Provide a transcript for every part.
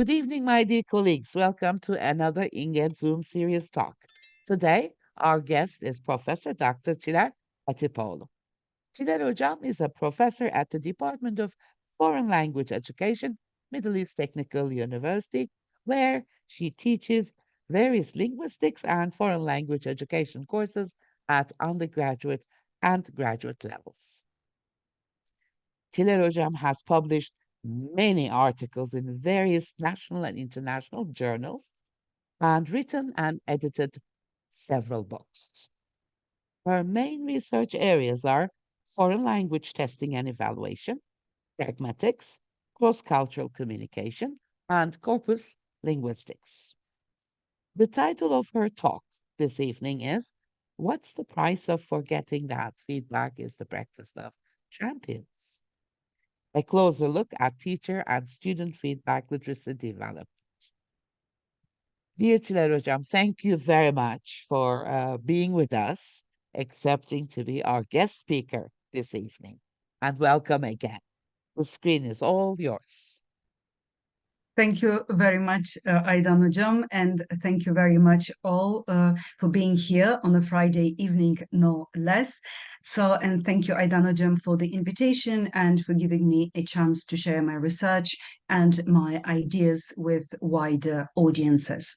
Good evening, my dear colleagues. Welcome to another Inged Zoom Series talk. Today, our guest is Professor Dr. Çiler Hatipoğlu. Çiler Hocam is a professor at the Department of Foreign Language Education, Middle East Technical University, where she teaches various linguistics and foreign language education courses at undergraduate and graduate levels. Çiler Hocam has published many articles in various national and international journals and written and edited several books. Her main research areas are foreign language testing and evaluation, pragmatics, cross-cultural communication, and corpus linguistics. The title of her talk this evening is What's the Price of Forgetting That Feedback is the Breakfast of Champions? A closer look at teacher and student feedback literacy development. Dear Çiler Hocam, thank you very much for being with us, accepting to be our guest speaker this evening. And welcome again. The screen is all yours. Thank you very much, Aydan Hocam, and thank you very much all for being here on a Friday evening, no less. And thank you, Aydan Hocam, for the invitation and for giving me a chance to share my research and my ideas with wider audiences.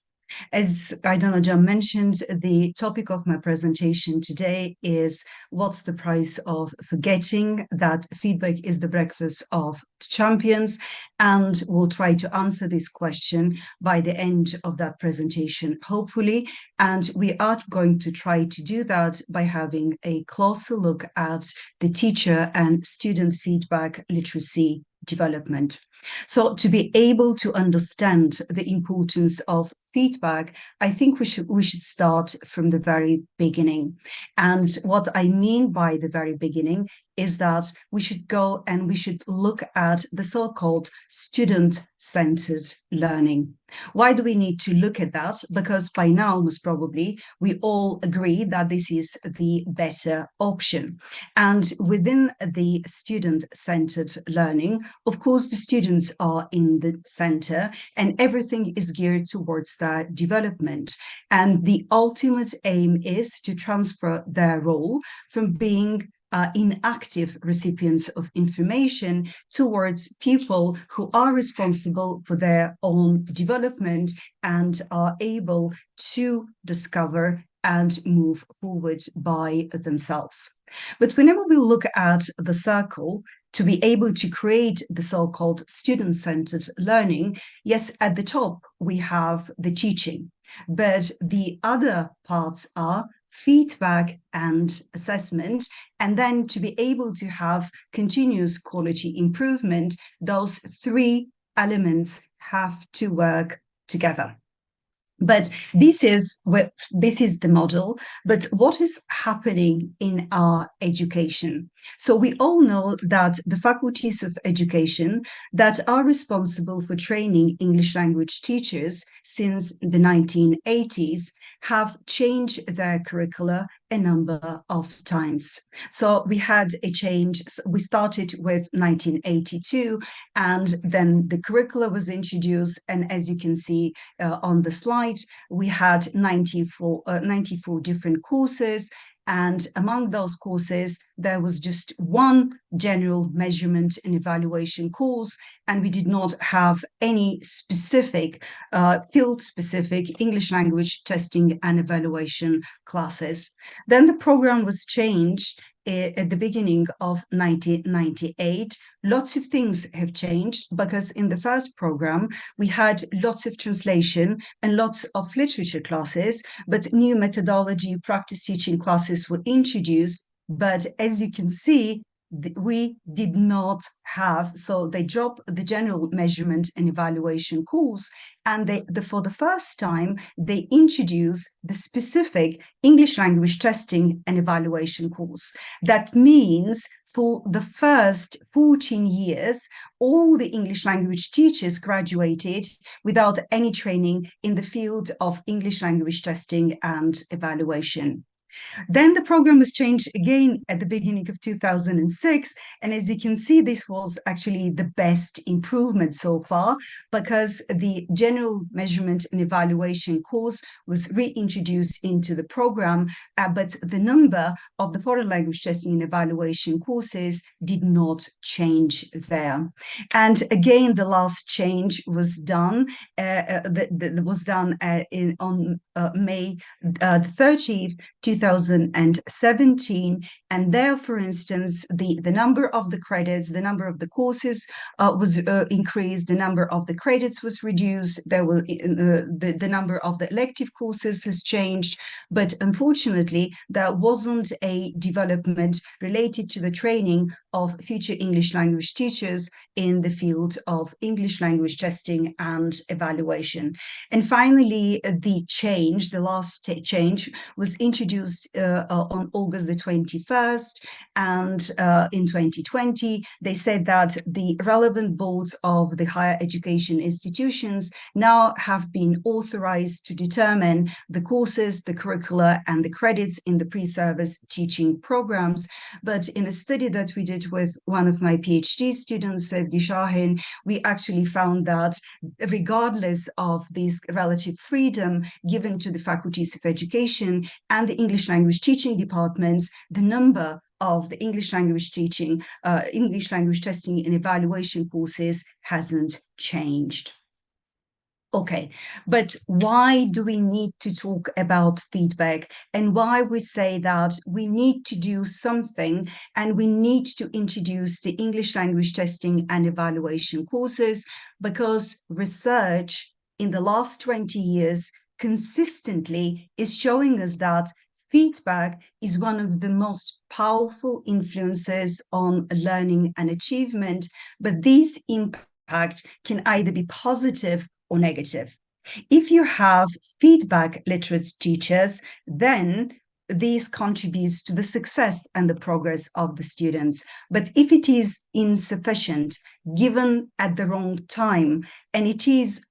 As Aydan Hocam mentioned, the topic of my presentation today is what's the price of forgetting that feedback is the breakfast of champions, and we'll try to answer this question by the end of that presentation, hopefully. And we are going to try to do that by having a closer look at the teacher and student feedback literacy development. So to be able to understand the importance of feedback, I think we should start from the very beginning. And what I mean by the very beginning is that we should go and we should look at the so-called student-centered learning. Why do we need to look at that? Because by now, most probably, we all agree that this is the better option. And within the student-centered learning, of course, the students are in the center and everything is geared towards their development. And the ultimate aim is to transfer their role from being inactive recipients of information towards people who are responsible for their own development and are able to discover and move forward by themselves. But whenever we look at the circle, to be able to create the so-called student-centered learning, yes, at the top, we have the teaching, but the other parts are feedback and assessment. And then to be able to have continuous quality improvement, those three elements have to work together. But this is the model. But what is happening in our education? So we all know that the faculties of education that are responsible for training English language teachers since the 1980s have changed their curricula a number of times. So we had a change. We started with 1982, and then the curricula was introduced. And as you can see on the slide, we had 94 different courses. And among those courses, there was just one general measurement and evaluation course, and we did not have any specific, field-specific English language testing and evaluation classes. Then the program was changed at the beginning of 1998. Lots of things have changed because in the first program, we had lots of translation and lots of literature classes, but new methodology practice teaching classes were introduced. But as you can see, we did not have, so they dropped the general measurement and evaluation course, and for the first time, they introduced the specific English language testing and evaluation course. That means for the first 14 years, all the English language teachers graduated without any training in the field of English language testing and evaluation. Then the program was changed again at the beginning of 2006. And as you can see, this was actually the best improvement so far, because the general measurement and evaluation course was reintroduced into the program, but the number of the foreign language testing and evaluation courses did not change there. And again, the last change was done on May 30th, 2017. And there, for instance, the number of the credits, the number of the courses was increased, the number of the credits was reduced, the number of the elective courses has changed, but unfortunately, there wasn't a development related to the training of future English language teachers in the field of English language testing and evaluation. And finally, the last change was introduced on August the 21st, and in 2020, they said that the relevant boards of the higher education institutions now have been authorized to determine the courses, the curricula, and the credits in the pre-service teaching programs. But in a study that we did with one of my PhD students, Sevgi Shahin, we actually found that regardless of this relative freedom given to the faculties of education and the English language teaching departments, the number of the English language testing and evaluation courses hasn't changed. Okay, but why do we need to talk about feedback, and why we say that we need to do something and we need to introduce the English language testing and evaluation courses? Because research in the last 20 years consistently is showing us that feedback is one of the most powerful influences on learning and achievement, but this impact can either be positive or negative. If you have feedback literate teachers, then this contributes to the success and the progress of the students. But if it is insufficient, given at the wrong time, and it is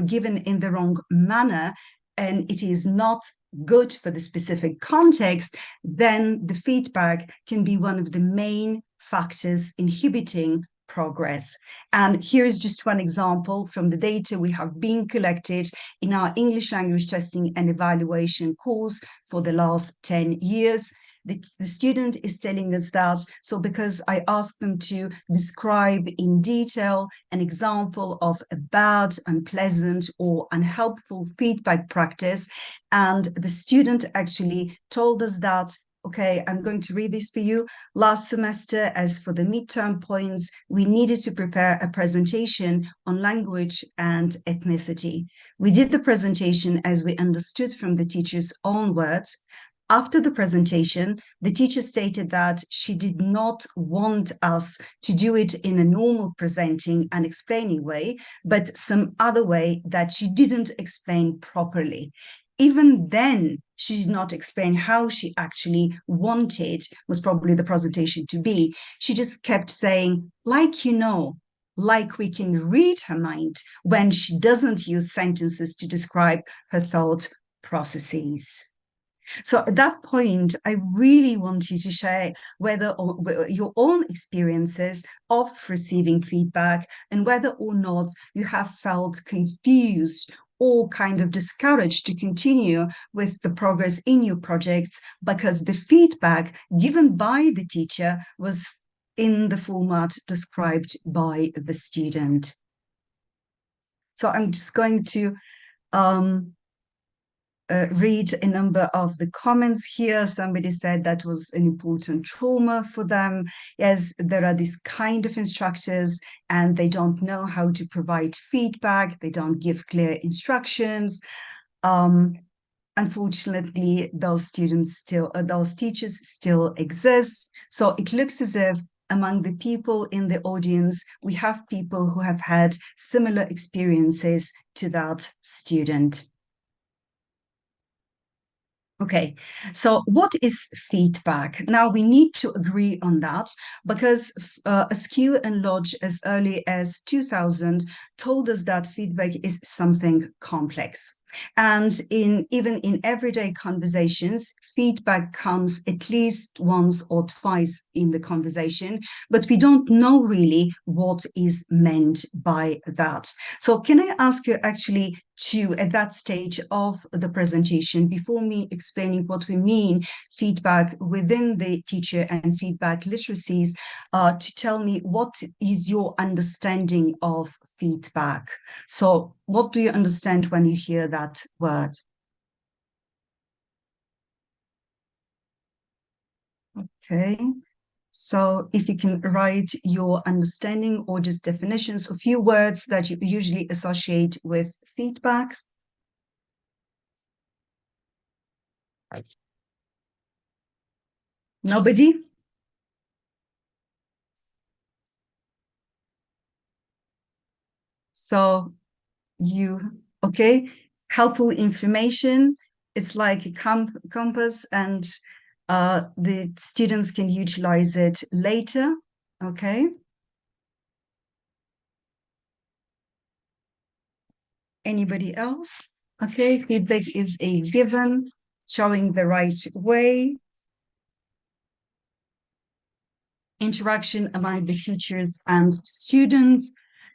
given in the wrong manner, and it is not good for the specific context, then the feedback can be one of the main factors inhibiting progress. And here is just one example from the data we have been collected in our English language testing and evaluation course for the last 10 years. The student is telling us that, so because I asked them to describe in detail an example of a bad, unpleasant, or unhelpful feedback practice, and the student actually told us that, okay, I'm going to read this for you. Last semester, as for the midterm points, we needed to prepare a presentation on language and ethnicity. We did the presentation as we understood from the teacher's own words. After the presentation, the teacher stated that she did not want us to do it in a normal presenting and explaining way, but some other way that she didn't explain properly. Even then, she did not explain how she actually wanted, was probably the presentation to be. She just kept saying, like we can read her mind when she doesn't use sentences to describe her thought processes. So at that point, I really want you to share whether your own experiences of receiving feedback and whether or not you have felt confused or kind of discouraged to continue with the progress in your projects because the feedback given by the teacher was in the format described by the student. So I'm just going to read a number of the comments here. Somebody said that was an important trauma for them. Yes, there are these kind of instructors and they don't know how to provide feedback. They don't give clear instructions. Unfortunately, those teachers still exist. So it looks as if among the people in the audience, we have people who have had similar experiences to that student. Okay, so what is feedback? Now we need to agree on that because Askew and Lodge as early as 2000 told us that feedback is something complex. And even in everyday conversations, feedback comes at least once or twice in the conversation, but we don't know really what is meant by that. So can I ask you actually to, at that stage of the presentation, before me explaining what we mean feedback within the teacher and feedback literacies, to tell me what is your understanding of feedback? So what do you understand when you hear that word? Okay. So if you can write your understanding or just definitions, a few words that you usually associate with feedback. Nobody? So okay, helpful information. It's like a compass, and the students can utilize it later. Okay. Anybody else? Okay, feedback is a given, showing the right way. Interaction among the teachers and students,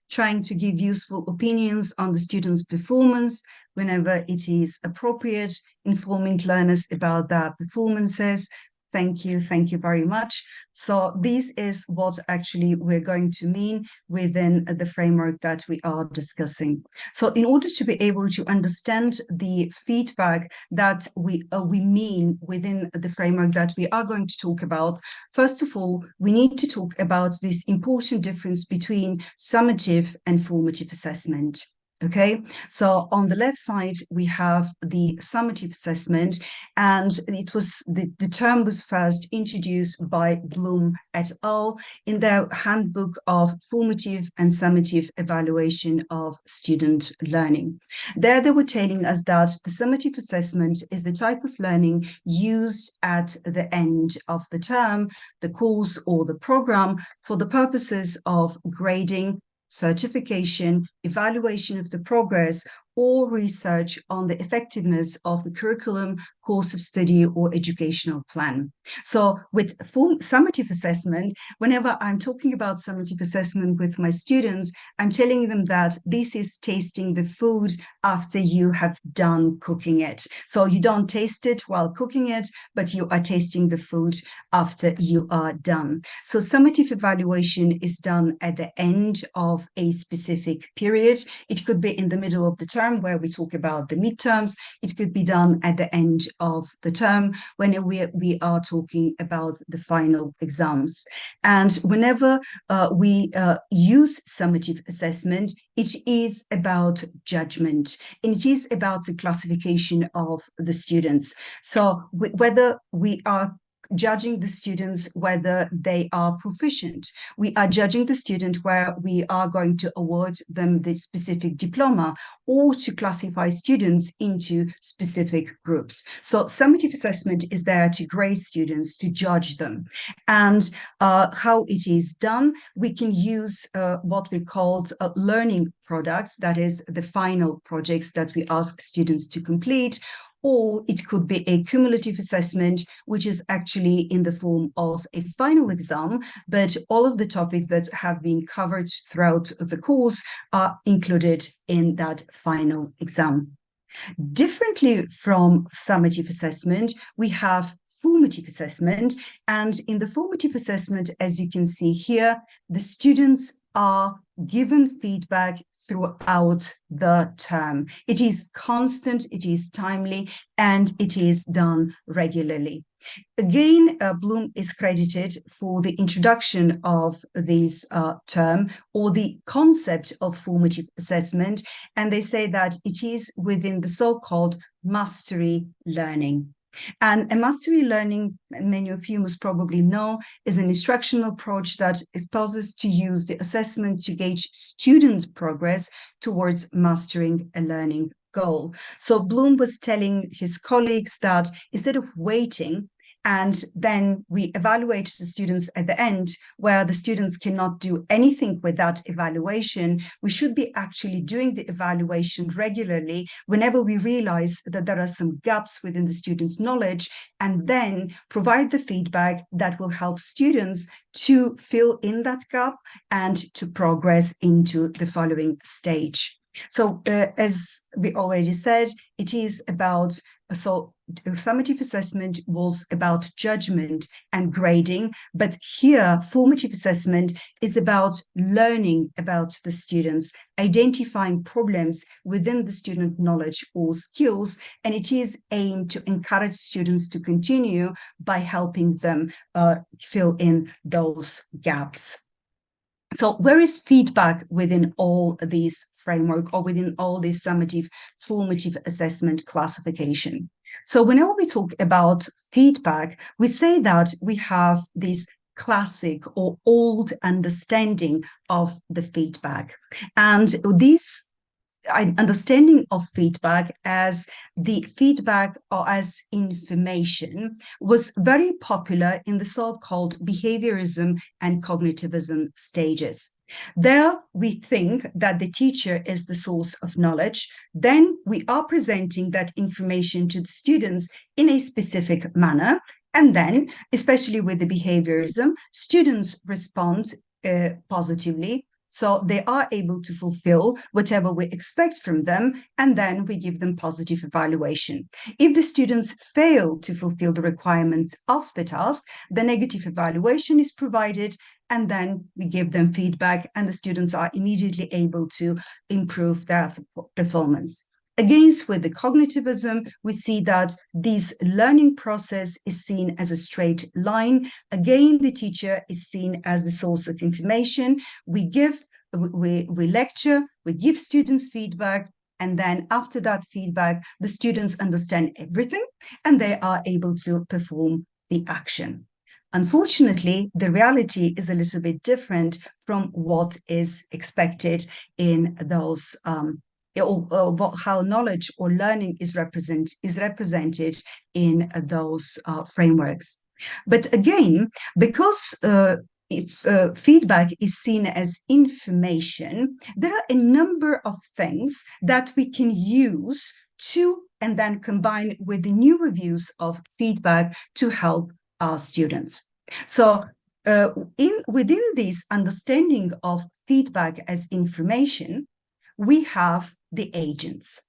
trying to give useful opinions on the students' performance whenever it is appropriate, informing learners about their performances. Thank you very much. So this is what actually we're going to mean within the framework that we are discussing. So in order to be able to understand the feedback that we mean within the framework that we are going to talk about, first of all, we need to talk about this important difference between summative and formative assessment. Okay, so on the left side, we have the summative assessment, and it was the term was first introduced by Bloom et al. In their handbook of formative and summative evaluation of student learning. There they were telling us that the summative assessment is the type of learning used at the end of the term, the course or the program for the purposes of grading, certification, evaluation of the progress, or research on the effectiveness of the curriculum, course of study, or educational plan. So with summative assessment, whenever I'm talking about summative assessment with my students, I'm telling them that this is tasting the food after you have done cooking it. So you don't taste it while cooking it, but you are tasting the food after you are done. So summative evaluation is done at the end of a specific period. It could be in the middle of the term where we talk about the midterms. It could be done at the end of the term when we are talking about the final exams. And whenever we use summative assessment, it is about judgment, and it is about the classification of the students. So whether we are judging the students whether they are proficient. We are judging the student where we are going to award them the specific diploma, or to classify students into specific groups. So summative assessment is there to grade students, to judge them. And how it is done, we can use what we called learning products, that is the final projects that we ask students to complete, or it could be a cumulative assessment, which is actually in the form of a final exam, but all of the topics that have been covered throughout the course are included in that final exam. Differently from summative assessment, we have formative assessment. And in the formative assessment, as you can see here, the students are given feedback throughout the term. It is constant, it is timely, and it is done regularly. Again, Bloom is credited for the introduction of this term, or the concept of formative assessment, and they say that it is within the so-called mastery learning. And a mastery learning, many of you must probably know, is an instructional approach that poses to use the assessment to gauge student progress towards mastering a learning goal. So Bloom was telling his colleagues that instead of waiting and then we evaluate the students at the end, where the students cannot do anything with that evaluation. We should be actually doing the evaluation regularly whenever we realize that there are some gaps within the students' knowledge, and then provide the feedback that will help students to fill in that gap and to progress into the following stage. So as we already said, it is about, so summative assessment was about judgment and grading, but here formative assessment is about learning about the students, identifying problems within the student knowledge or skills, and it is aimed to encourage students to continue by helping them fill in those gaps. So where is feedback within all these framework or within all this summative formative assessment classification? So whenever we talk about feedback, we say that we have this classic or old understanding of the feedback. And this understanding of feedback as the feedback or as information was very popular in the so-called behaviorism and cognitivism stages. There we think that the teacher is the source of knowledge. Then we are presenting that information to the students in a specific manner. And then, especially with the behaviorism, students respond positively. So they are able to fulfill whatever we expect from them, and then we give them positive evaluation. If the students fail to fulfill the requirements of the task, the negative evaluation is provided, and then we give them feedback, and the students are immediately able to improve their performance. Against with the cognitivism, we see that this learning process is seen as a straight line. Again, the teacher is seen as the source of information. We lecture, we give students feedback, and then after that feedback, the students understand everything and they are able to perform the action. Unfortunately, the reality is a little bit different from what is expected in those how knowledge or learning is represented in those frameworks. But again, because if feedback is seen as information, there are a number of things that we can use to and then combine with the new reviews of feedback to help our students. So within this understanding of feedback as information, we have the agents.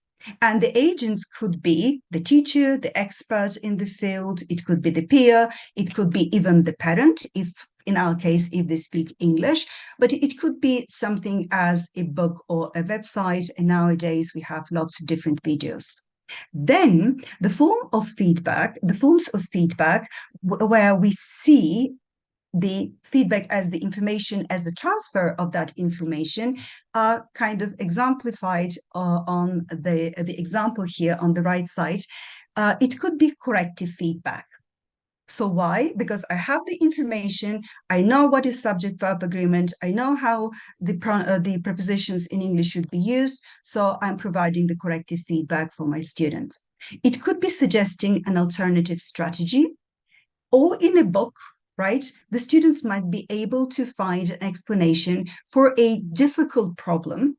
And the agents could be the teacher, the expert in the field, it could be the peer, it could be even the parent, if in our case, if they speak English, but it could be something as a book or a website, and nowadays we have lots of different videos. Then the forms of feedback where we see the feedback as the information, as the transfer of that information, are kind of exemplified on the example here on the right side. It could be corrective feedback. So why? Because I have the information, I know what is subject-verb agreement, I know how the prepositions in English should be used, so I'm providing the corrective feedback for my student. It could be suggesting an alternative strategy, or in a book, right? The students might be able to find an explanation for a difficult problem,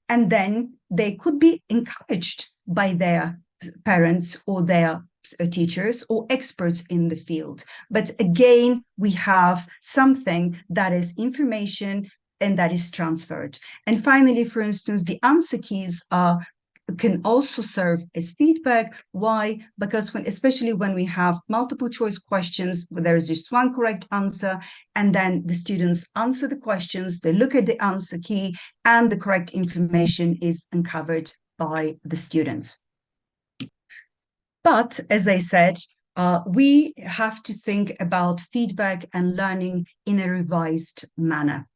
and then they could be encouraged by their parents or their teachers or experts in the field. But again, we have something that is information and that is transferred. And finally, for instance, the answer keys can also serve as feedback. Why? Because especially when we have multiple choice questions, where there is just one correct answer, and then the students answer the questions, they look at the answer key, and the correct information is uncovered by the students. But as I said, we have to think about feedback and learning in a revised manner.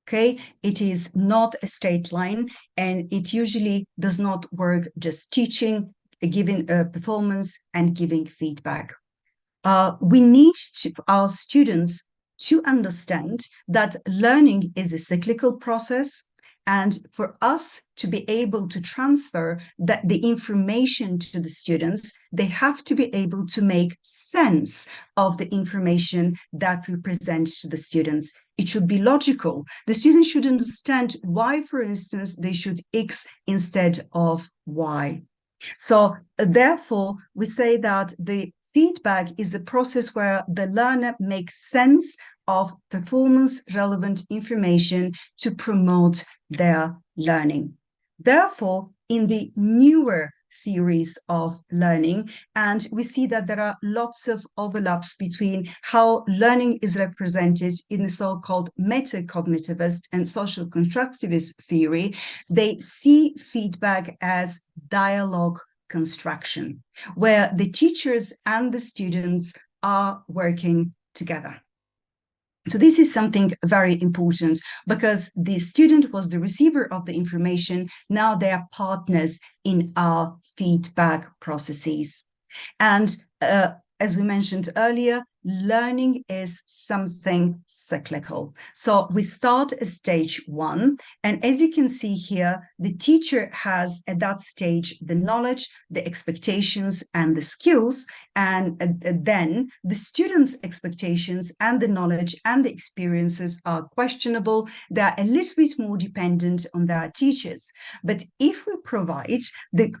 Okay, it is not a straight line, and it usually does not work just teaching, giving a performance, and giving feedback. We need our students to understand that learning is a cyclical process, And for us to be able to transfer the information to the students, they have to be able to make sense of the information that we present to the students. It should be logical. The students should understand why, for instance, they should X instead of Y. So therefore, we say that the feedback is the process where the learner makes sense of performance relevant information to promote their learning. Therefore, in the newer theories of learning, and we see that there are lots of overlaps between how learning is represented in the so-called metacognitivist and social constructivist theory. They see feedback as dialogue construction, where the teachers and the students are working together. So this is something very important because the student was the receiver of the information. Now they are partners in our feedback processes. And as we mentioned earlier, learning is something cyclical. So we start at stage 1. And as you can see here, the teacher has at that stage the knowledge, the expectations, and the skills. And then the students' expectations and the knowledge and the experiences are questionable. They're a little bit more dependent on their teachers. But if we provide the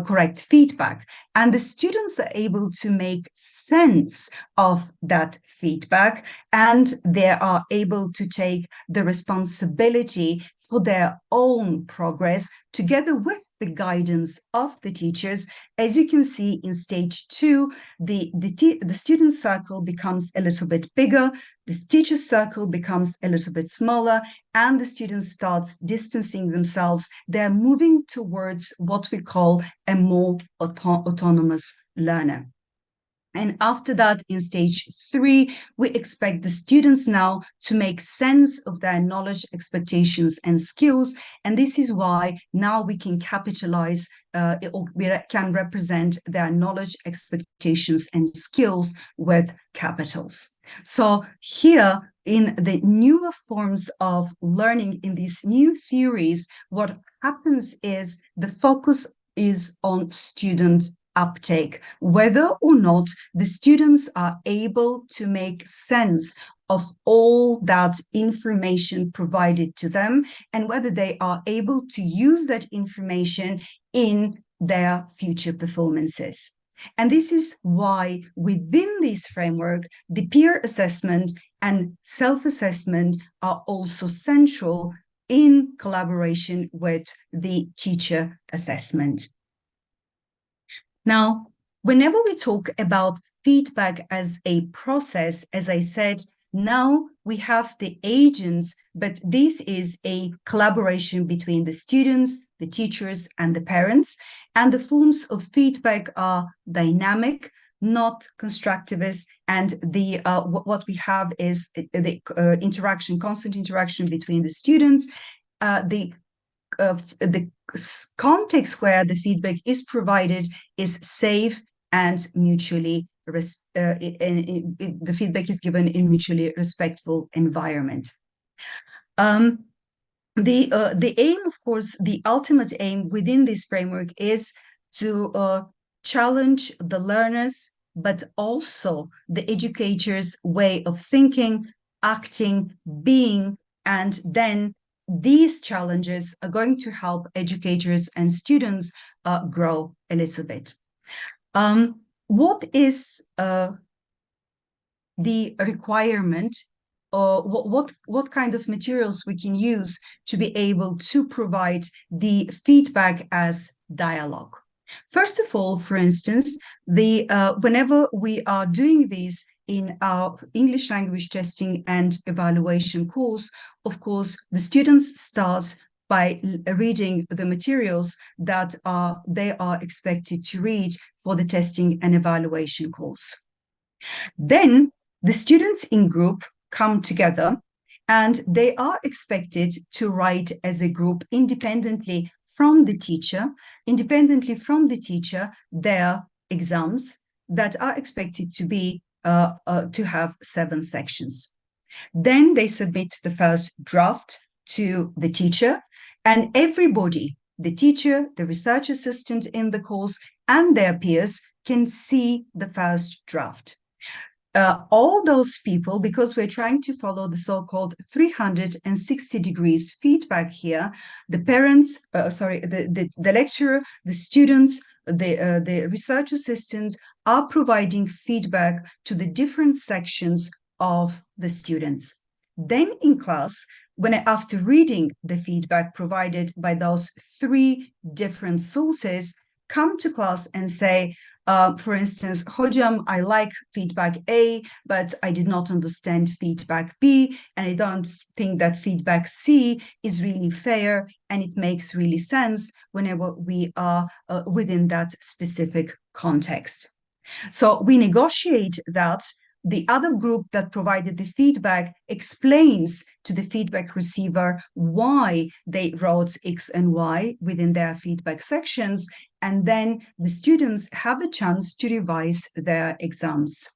correct feedback and the students are able to make sense of that feedback and they are able to take the responsibility for their own progress together with the guidance of the teachers, as you can see in stage 2, the student circle becomes a little bit bigger, the teacher circle becomes a little bit smaller, and the student starts distancing themselves. They're moving towards what we call a more autonomous learner. And after that, in stage 3, we expect the students now to make sense of their knowledge, expectations, and skills. And this is why now we can capitalize, or we can represent their knowledge, expectations, and skills with capitals. So here, in the newer forms of learning, in these new theories, what happens is the focus is on student uptake, whether or not the students are able to make sense of all that information provided to them and whether they are able to use that information in their future performances. And this is why within this framework, the peer assessment and self-assessment are also central in collaboration with the teacher assessment. Now, whenever we talk about feedback as a process, as I said, now we have the agents, but this is a collaboration between the students, the teachers, and the parents. And the forms of feedback are dynamic, not constructivist, and the what we have is the interaction, constant interaction between the students, the context where the feedback is provided is safe and mutually the feedback is given in mutually respectful environment. The aim, of course, the ultimate aim within this framework is to challenge the learners, but also the educators' way of thinking, acting, being, and then these challenges are going to help educators and students grow a little bit. What is the requirement, or what kind of materials we can use to be able to provide the feedback as dialogue? First of all, for instance, whenever we are doing these in our English language testing and evaluation course, of course, the students start by reading the materials that they are expected to read for the testing and evaluation course. Then the students in group come together and they are expected to write as a group independently from the teacher, their exams that are expected to be to have 7 sections. Then they submit the first draft to the teacher, And everybody, the teacher, the research assistant in the course, and their peers can see the first draft. All those people, because we're trying to follow the so-called 360 degrees feedback here, the parents, the lecturer, the students, the research assistants are providing feedback to the different sections of the students. Then in class, after reading the feedback provided by those three different sources, come to class and say, for instance, Hocam, I like feedback A, but I did not understand feedback B, and I don't think that feedback C is really fair, and it makes really sense whenever we are within that specific context. So we negotiate that. The other group that provided the feedback explains to the feedback receiver why they wrote X and Y within their feedback sections, and then the students have the chance to revise their exams.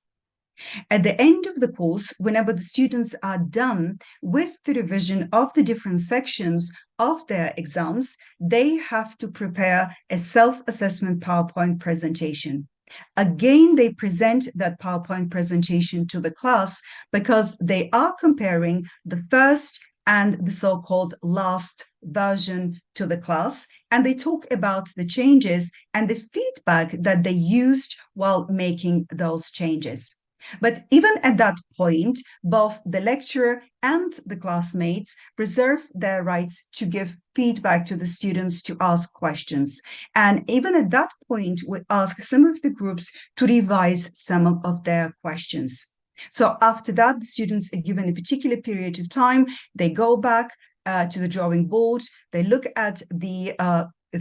At the end of the course, whenever the students are done with the revision of the different sections of their exams, they have to prepare a self-assessment PowerPoint presentation. Again, they present that PowerPoint presentation to the class because they are comparing the first and the so-called last version to the class, and they talk about the changes and the feedback that they used while making those changes. But even at that point, both the lecturer and the classmates reserve their rights to give feedback to the students, to ask questions. And even at that point, we ask some of the groups to revise some of their questions. So after that, the students are given a particular period of time. They go back to the drawing board. They look at the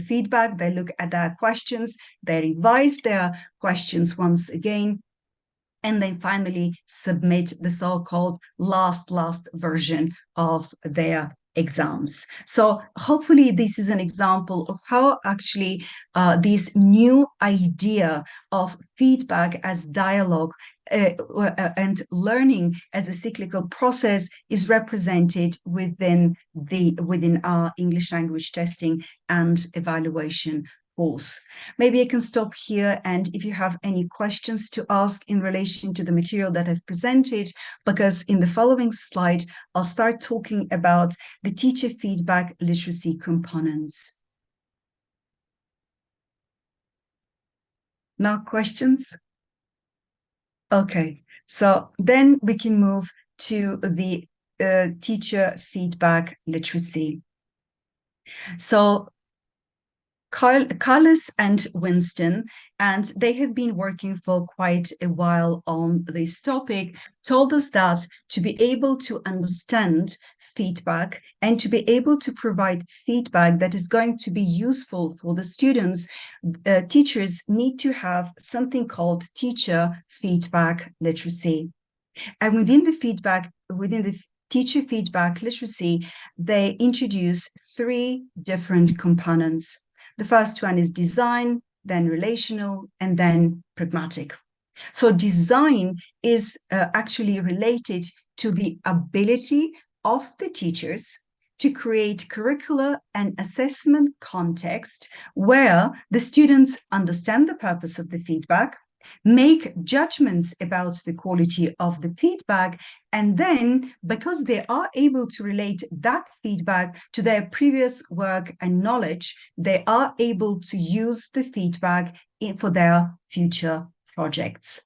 feedback. They look at their questions. They revise their questions once again, and then finally submit the so-called last version of their exams. So hopefully this is an example of how actually this new idea of feedback as dialogue and learning as a cyclical process is represented within our English language testing and evaluation course. Maybe I can stop here, and if you have any questions to ask in relation to the material that I've presented, because in the following slide, I'll start talking about the teacher feedback literacy components. No questions? Okay, so then we can move to the teacher feedback literacy. So Carlos and Winston, and they have been working for quite a while on this topic, told us that to be able to understand feedback and to be able to provide feedback that is going to be useful for the students, teachers need to have something called teacher feedback literacy. And within the teacher feedback literacy, they introduce three different components. The first one is design, then relational, and then pragmatic. So design is actually related to the ability of the teachers to create curricular and assessment context where the students understand the purpose of the feedback, make judgments about the quality of the feedback, and then, because they are able to relate that feedback to their previous work and knowledge, they are able to use the feedback for their future projects.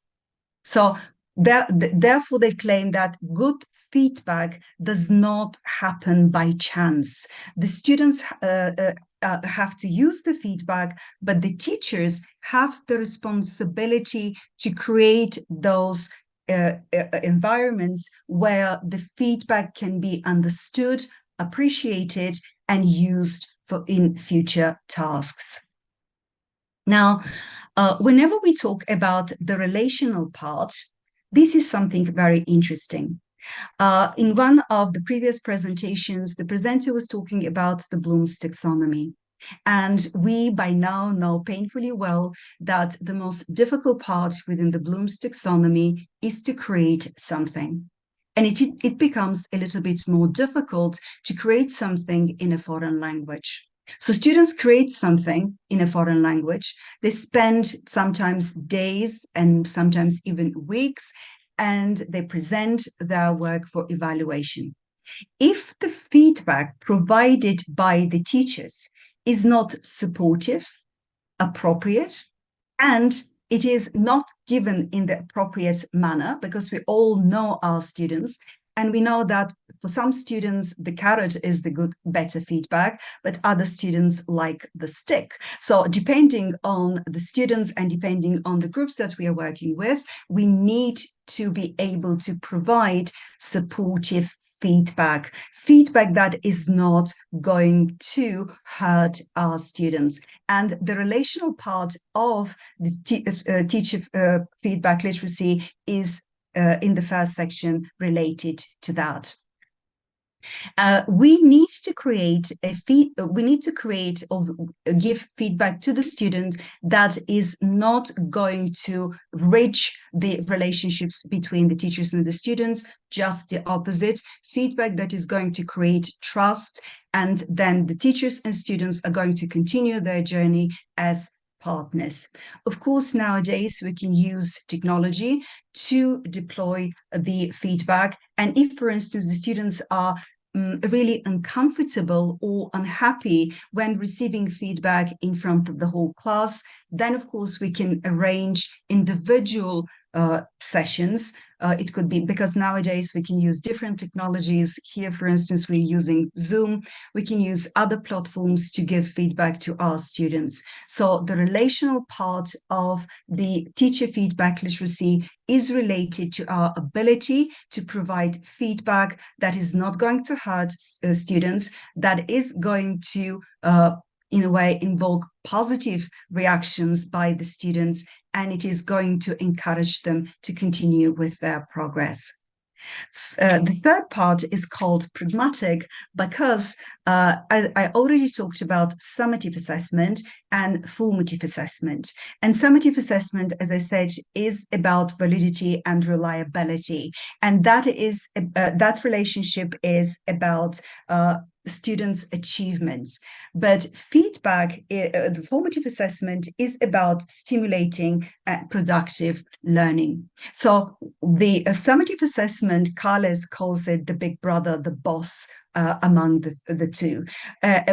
So therefore, they claim that good feedback does not happen by chance. The students have to use the feedback, but the teachers have the responsibility to create those environments where the feedback can be understood, appreciated, and used in future tasks. Now, whenever we talk about the relational part, this is something very interesting. In one of the previous presentations, the presenter was talking about the Bloom's taxonomy. And we by now know painfully well that the most difficult part within the Bloom's taxonomy is to create something. And it becomes a little bit more difficult to create something in a foreign language. So students create something in a foreign language. They spend sometimes days and sometimes even weeks, and they present their work for evaluation. If the feedback provided by the teachers is not supportive, appropriate, and it is not given in the appropriate manner, because we all know our students, and we know that for some students, the carrot is the good, better feedback, but other students like the stick. So depending on the students and depending on the groups that we are working with, we need to be able to provide supportive feedback that is not going to hurt our students. And the relational part of the teacher feedback literacy is in the first section related to that. We need to create or give feedback to the student that is not going to enrich the relationships between the teachers and the students, just the opposite. Feedback that is going to create trust, and then the teachers and students are going to continue their journey as partners. Of course, nowadays we can use technology to deploy the feedback. And if, for instance, the students are really uncomfortable or unhappy when receiving feedback in front of the whole class, then of course we can arrange individual sessions. It could be, because nowadays we can use different technologies. Here, for instance, we're using Zoom. We can use other platforms to give feedback to our students. So the relational part of the teacher feedback literacy is related to our ability to provide feedback that is not going to hurt students, that is going to in a way invoke positive reactions by the students, and it is going to encourage them to continue with their progress. The third part is called pragmatic, because I already talked about summative assessment and formative assessment. And summative assessment, as I said, is about validity and reliability. And that is that relationship is about students' achievements. But feedback, the formative assessment, is about stimulating productive learning. So the summative assessment, Carles calls it the big brother, the boss among the two.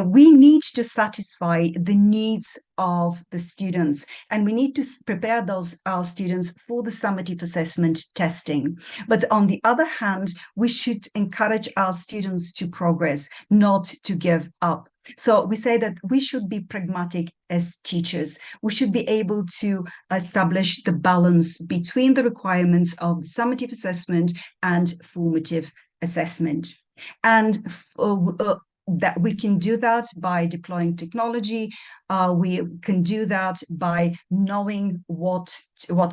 We need to satisfy the needs of the students, and we need to prepare our students for the summative assessment testing. But on the other hand, we should encourage our students to progress, not to give up. So we say that we should be pragmatic as teachers. We should be able to establish the balance between the requirements of the summative assessment and formative assessment. And that we can do that by deploying technology. We can do that by knowing what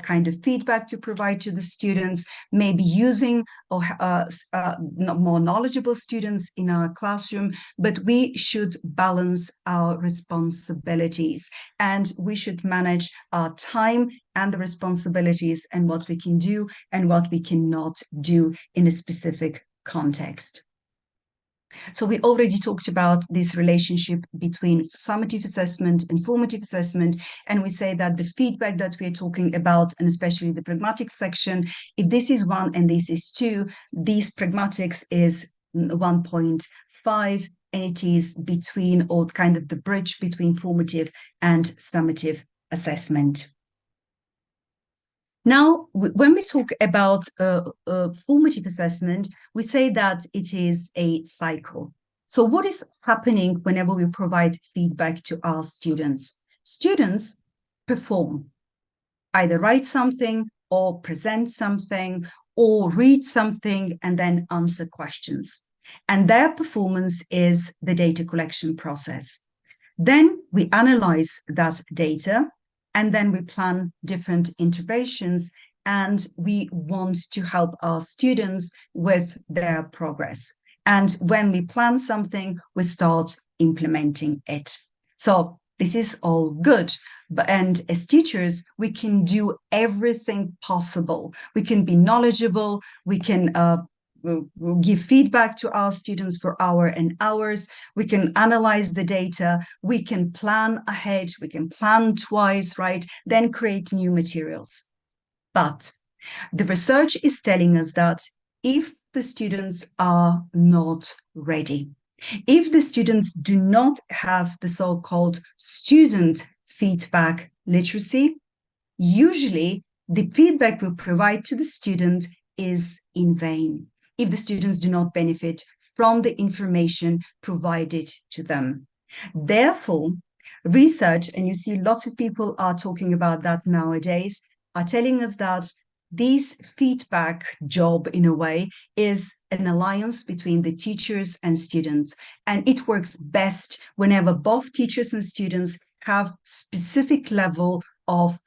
kind of feedback to provide to the students, maybe using more knowledgeable students in our classroom. But we should balance our responsibilities, and we should manage our time and the responsibilities, and what we can do and what we cannot do in a specific context. So we already talked about this relationship between summative assessment and formative assessment, and we say that the feedback that we're talking about, and especially the pragmatic section, if this is 1 and this is 2, these pragmatics is 1.5, and it is between, or kind of the bridge between formative and summative assessment. Now, when we talk about formative assessment, we say that it is a cycle. So what is happening whenever we provide feedback to our students? Students perform, either write something or present something or read something and then answer questions. And their performance is the data collection process. Then we analyze that data, and then we plan different interventions, and we want to help our students with their progress. And when we plan something, we start implementing it. So this is all good. And as teachers, we can do everything possible. We can be knowledgeable, we can we'll give feedback to our students for hours and hours. We can analyze the data. We can plan ahead. We can plan twice, right? Then create new materials. But the research is telling us that if the students are not ready, if the students do not have the so-called student feedback literacy, usually the feedback we provide to the student is in vain if the students do not benefit from the information provided to them. Therefore, research, and you see lots of people are talking about that nowadays, are telling us that this feedback job, in a way, is an alliance between the teachers and students. And it works best whenever both teachers and students have specific level of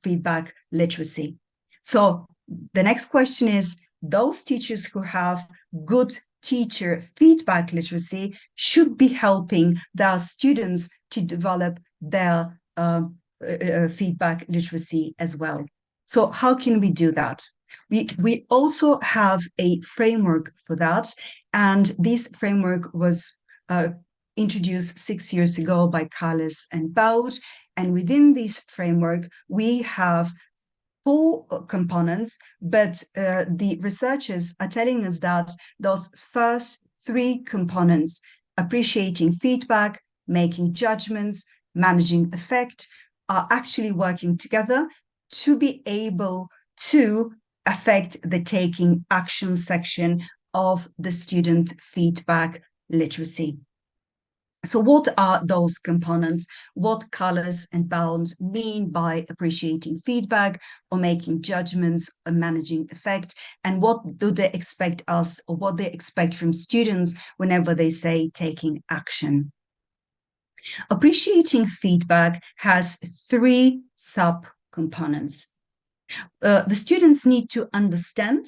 feedback literacy. So the next question is, those teachers who have good teacher feedback literacy should be helping their students to develop their feedback literacy as well. So how can we do that? We also have a framework for that, and this framework was introduced 6 years ago by Carles and Baud, and within this framework we have 4 components, but the researchers are telling us that those first 3 components, appreciating feedback, making judgments, managing affect, are actually working together to be able to affect the taking action section of the student feedback literacy. So what are those components? What Carles and Baud mean by appreciating feedback or making judgments or managing affect? And what do they expect us, or what they expect from students whenever they say taking action? Appreciating feedback has 3 sub-components. The students need to understand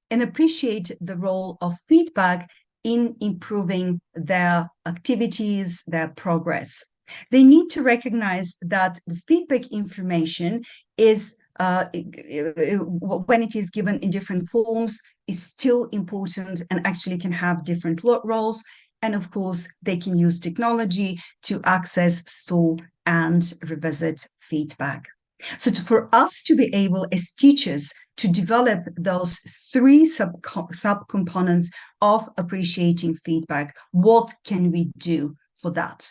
and appreciate the role of feedback in improving their activities, their progress. They need to recognize that the feedback information is, when it is given in different forms, is still important and actually can have different roles. And of course, they can use technology to access, store, and revisit feedback. So for us to be able as teachers to develop those 3 sub-components of appreciating feedback, what can we do for that?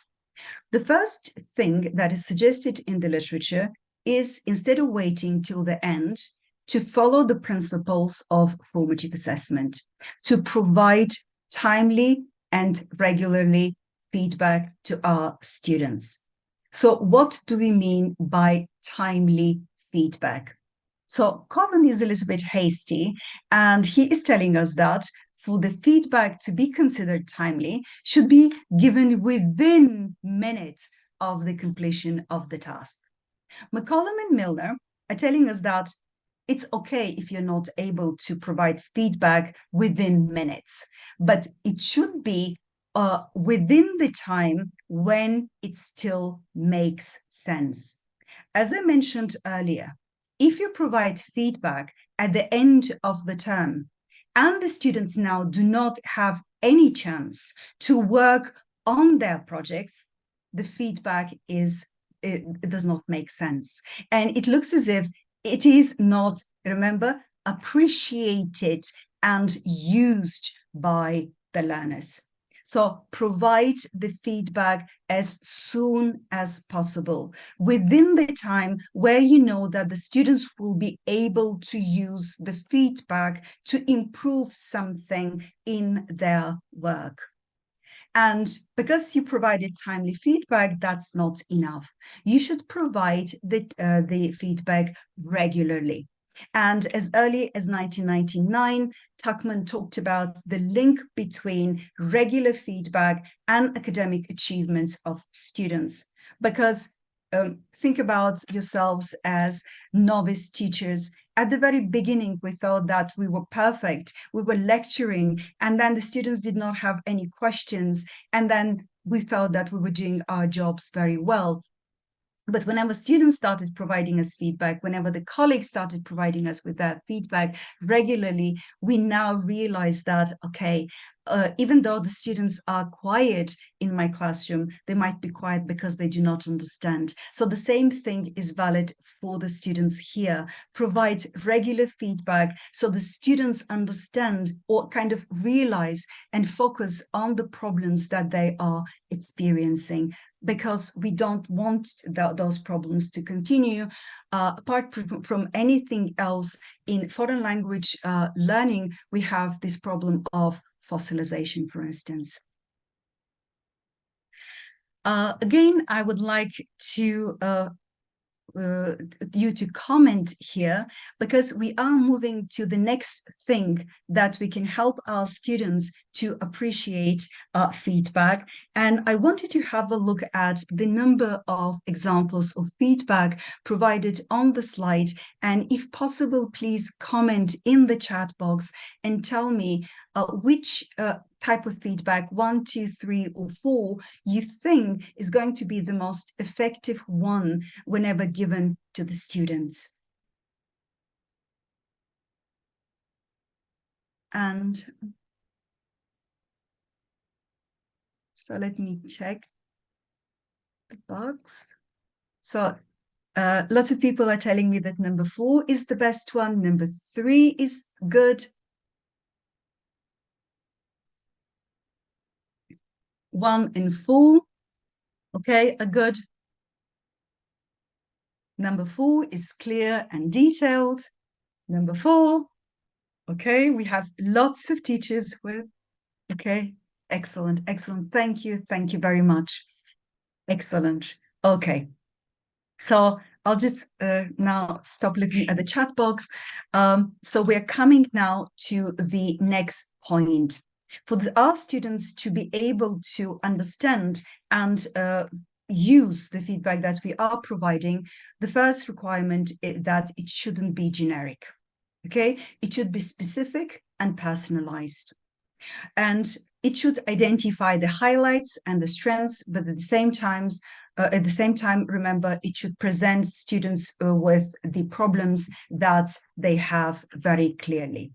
The first thing that is suggested in the literature is, instead of waiting till the end, to follow the principles of formative assessment, to provide timely and regularly feedback to our students. So what do we mean by timely feedback? So Colin is a little bit hasty, and he is telling us that for the feedback to be considered timely should be given within minutes of the completion of the task. McCollum and Milner are telling us that it's okay if you're not able to provide feedback within minutes, but it should be within the time when it still makes sense. As I mentioned earlier, if you provide feedback at the end of the term and the students now do not have any chance to work on their projects, the feedback it does not make sense. And it looks as if it is not, remember, appreciated and used by the learners. So provide the feedback as soon as possible, within the time where you know that the students will be able to use the feedback to improve something in their work. And because you provided timely feedback, that's not enough. You should provide the feedback regularly. And as early as 1999, Tuckman talked about the link between regular feedback and academic achievements of students. Because think about yourselves as novice teachers. At the very beginning, we thought that we were perfect. We were lecturing, and then the students did not have any questions. And then we thought that we were doing our jobs very well. But whenever students started providing us feedback, whenever the colleagues started providing us with that feedback regularly, we now realize that, okay, even though the students are quiet in my classroom, they might be quiet because they do not understand. So the same thing is valid for the students here. Provide regular feedback so the students understand or kind of realize and focus on the problems that they are experiencing, because we don't want those problems to continue. Apart from anything else, in foreign language learning, we have this problem of fossilization, for instance. Again, I would like to you to comment here, because we are moving to the next thing that we can help our students to appreciate feedback. And I wanted to have a look at the number of examples of feedback provided on the slide. And if possible, please comment in the chat box and tell me which type of feedback, 1, 2, 3, or 4, you think is going to be the most effective one whenever given to the students. And so let me check the box. So lots of people are telling me that number 4 is the best one. Number 3 is good. 1 and 4, okay, are good. Number 4 is clear and detailed. Number 4, okay, we have lots of teachers with, okay, excellent, excellent. Thank you very much. Excellent. Okay, so I'll just now stop looking at the chat box. So we're coming now to the next point. For our students to be able to understand and use the feedback that we are providing, the first requirement is that it shouldn't be generic, okay? It should be specific and personalized. And it should identify the highlights and the strengths, but at the same time, remember, it should present students with the problems that they have very clearly.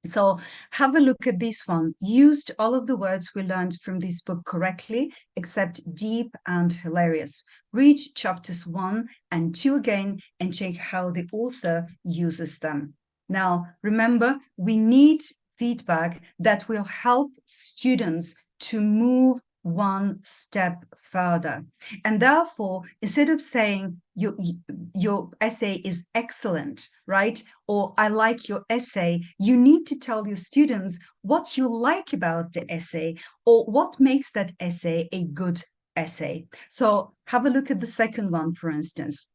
So have a look at this one. Used all of the words we learned from this book correctly, except deep and hilarious. Read chapters 1 and 2 again and check how the author uses them. Now, remember, we need feedback that will help students to move one step further. And therefore, instead of saying your essay is excellent, right? Or I like your essay, you need to tell your students what you like about the essay or what makes that essay a good essay. So have a look at the second one, for instance.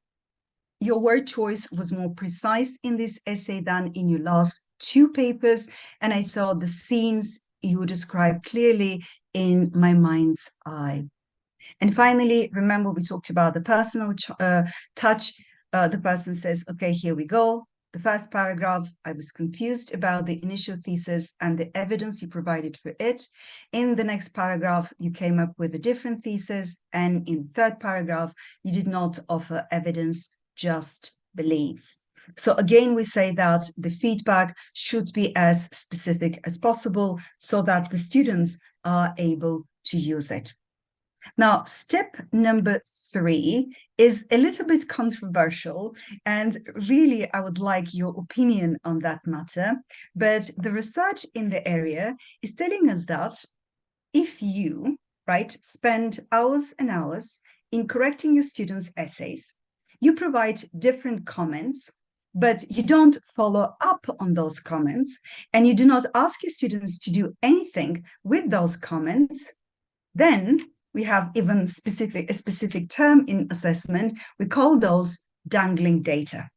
Your word choice was more precise in this essay than in your last 2 papers, and I saw the scenes you described clearly in my mind's eye. And finally, remember, we talked about the personal touch. The person says, okay, here we go. The first paragraph, I was confused about the initial thesis and the evidence you provided for it. In the next paragraph, you came up with a different thesis. And in the third paragraph, you did not offer evidence, just beliefs. So again, we say that the feedback should be as specific as possible so that the students are able to use it. Now, step number 3 is a little bit controversial, and really I would like your opinion on that matter. But the research in the area is telling us that if you, right, spend hours and hours in correcting your students' essays, you provide different comments, but you don't follow up on those comments, and you do not ask your students to do anything with those comments, then we have even a specific term in assessment. We call those dangling data.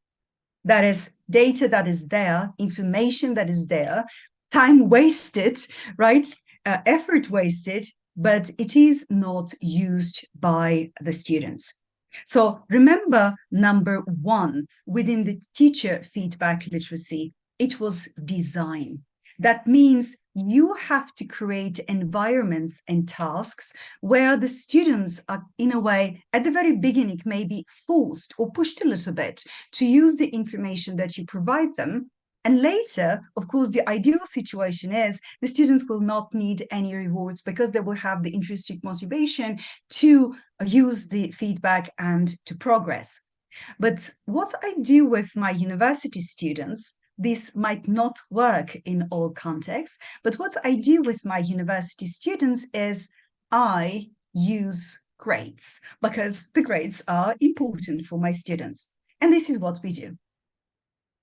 That is data that is there, information that is there, time wasted, right? Effort wasted, but it is not used by the students. So remember, number 1 within the teacher feedback literacy, it was design. That means you have to create environments and tasks where the students are, in a way, at the very beginning, maybe forced or pushed a little bit to use the information that you provide them. And later, of course, the ideal situation is the students will not need any rewards because they will have the intrinsic motivation to use the feedback and to progress. But what I do with my university students, this might not work in all contexts, but what I do with my university students is I use grades because the grades are important for my students. And this is what we do.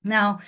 Now,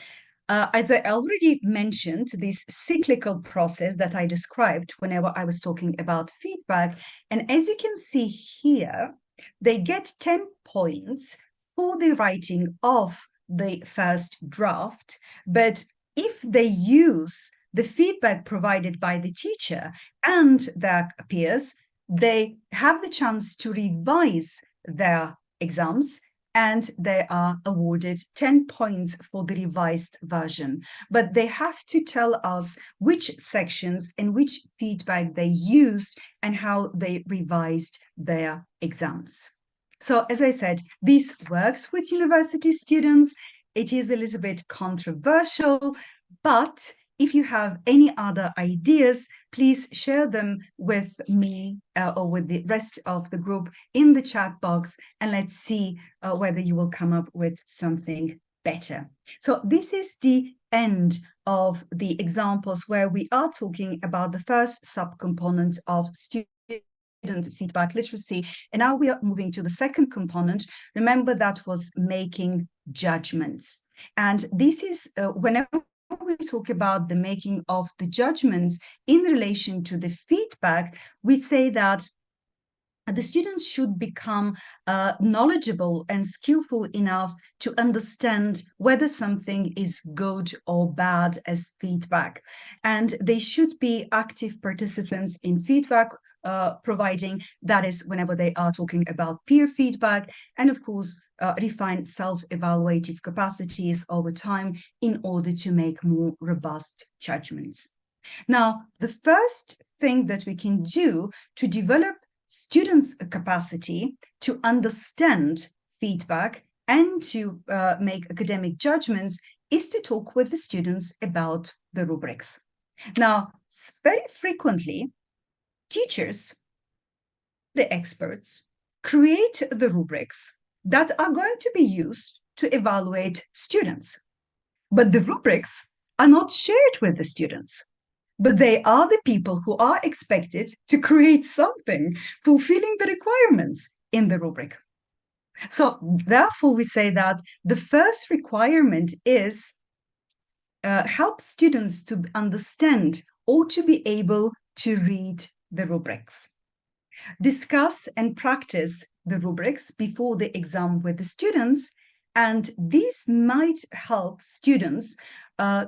as I already mentioned, this cyclical process that I described whenever I was talking about feedback, and as you can see here, they get 10 points for the writing of the first draft, but if they use the feedback provided by the teacher and their peers, they have the chance to revise their exams and they are awarded 10 points for the revised version. But they have to tell us which sections and which feedback they used and how they revised their exams. So as I said, this works with university students. It is a little bit controversial, but if you have any other ideas, please share them with me or with the rest of the group in the chat box, and let's see whether you will come up with something better. So this is the end of the examples where we are talking about the first subcomponent of student feedback literacy. And now we are moving to the second component. Remember, that was making judgments. And this is whenever we talk about the making of the judgments in relation to the feedback, we say that the students should become knowledgeable and skillful enough to understand whether something is good or bad as feedback. And they should be active participants in feedback providing, that is whenever they are talking about peer feedback, and of course, refine self-evaluative capacities over time in order to make more robust judgments. Now, the first thing that we can do to develop students' capacity to understand feedback and to make academic judgments is to talk with the students about the rubrics. Now, very frequently, teachers, the experts, create the rubrics that are going to be used to evaluate students. But the rubrics are not shared with the students. But they are the people who are expected to create something fulfilling the requirements in the rubric. So therefore, we say that the first requirement is help students to understand or to be able to read the rubrics. Discuss and practice the rubrics before the exam with the students, and this might help students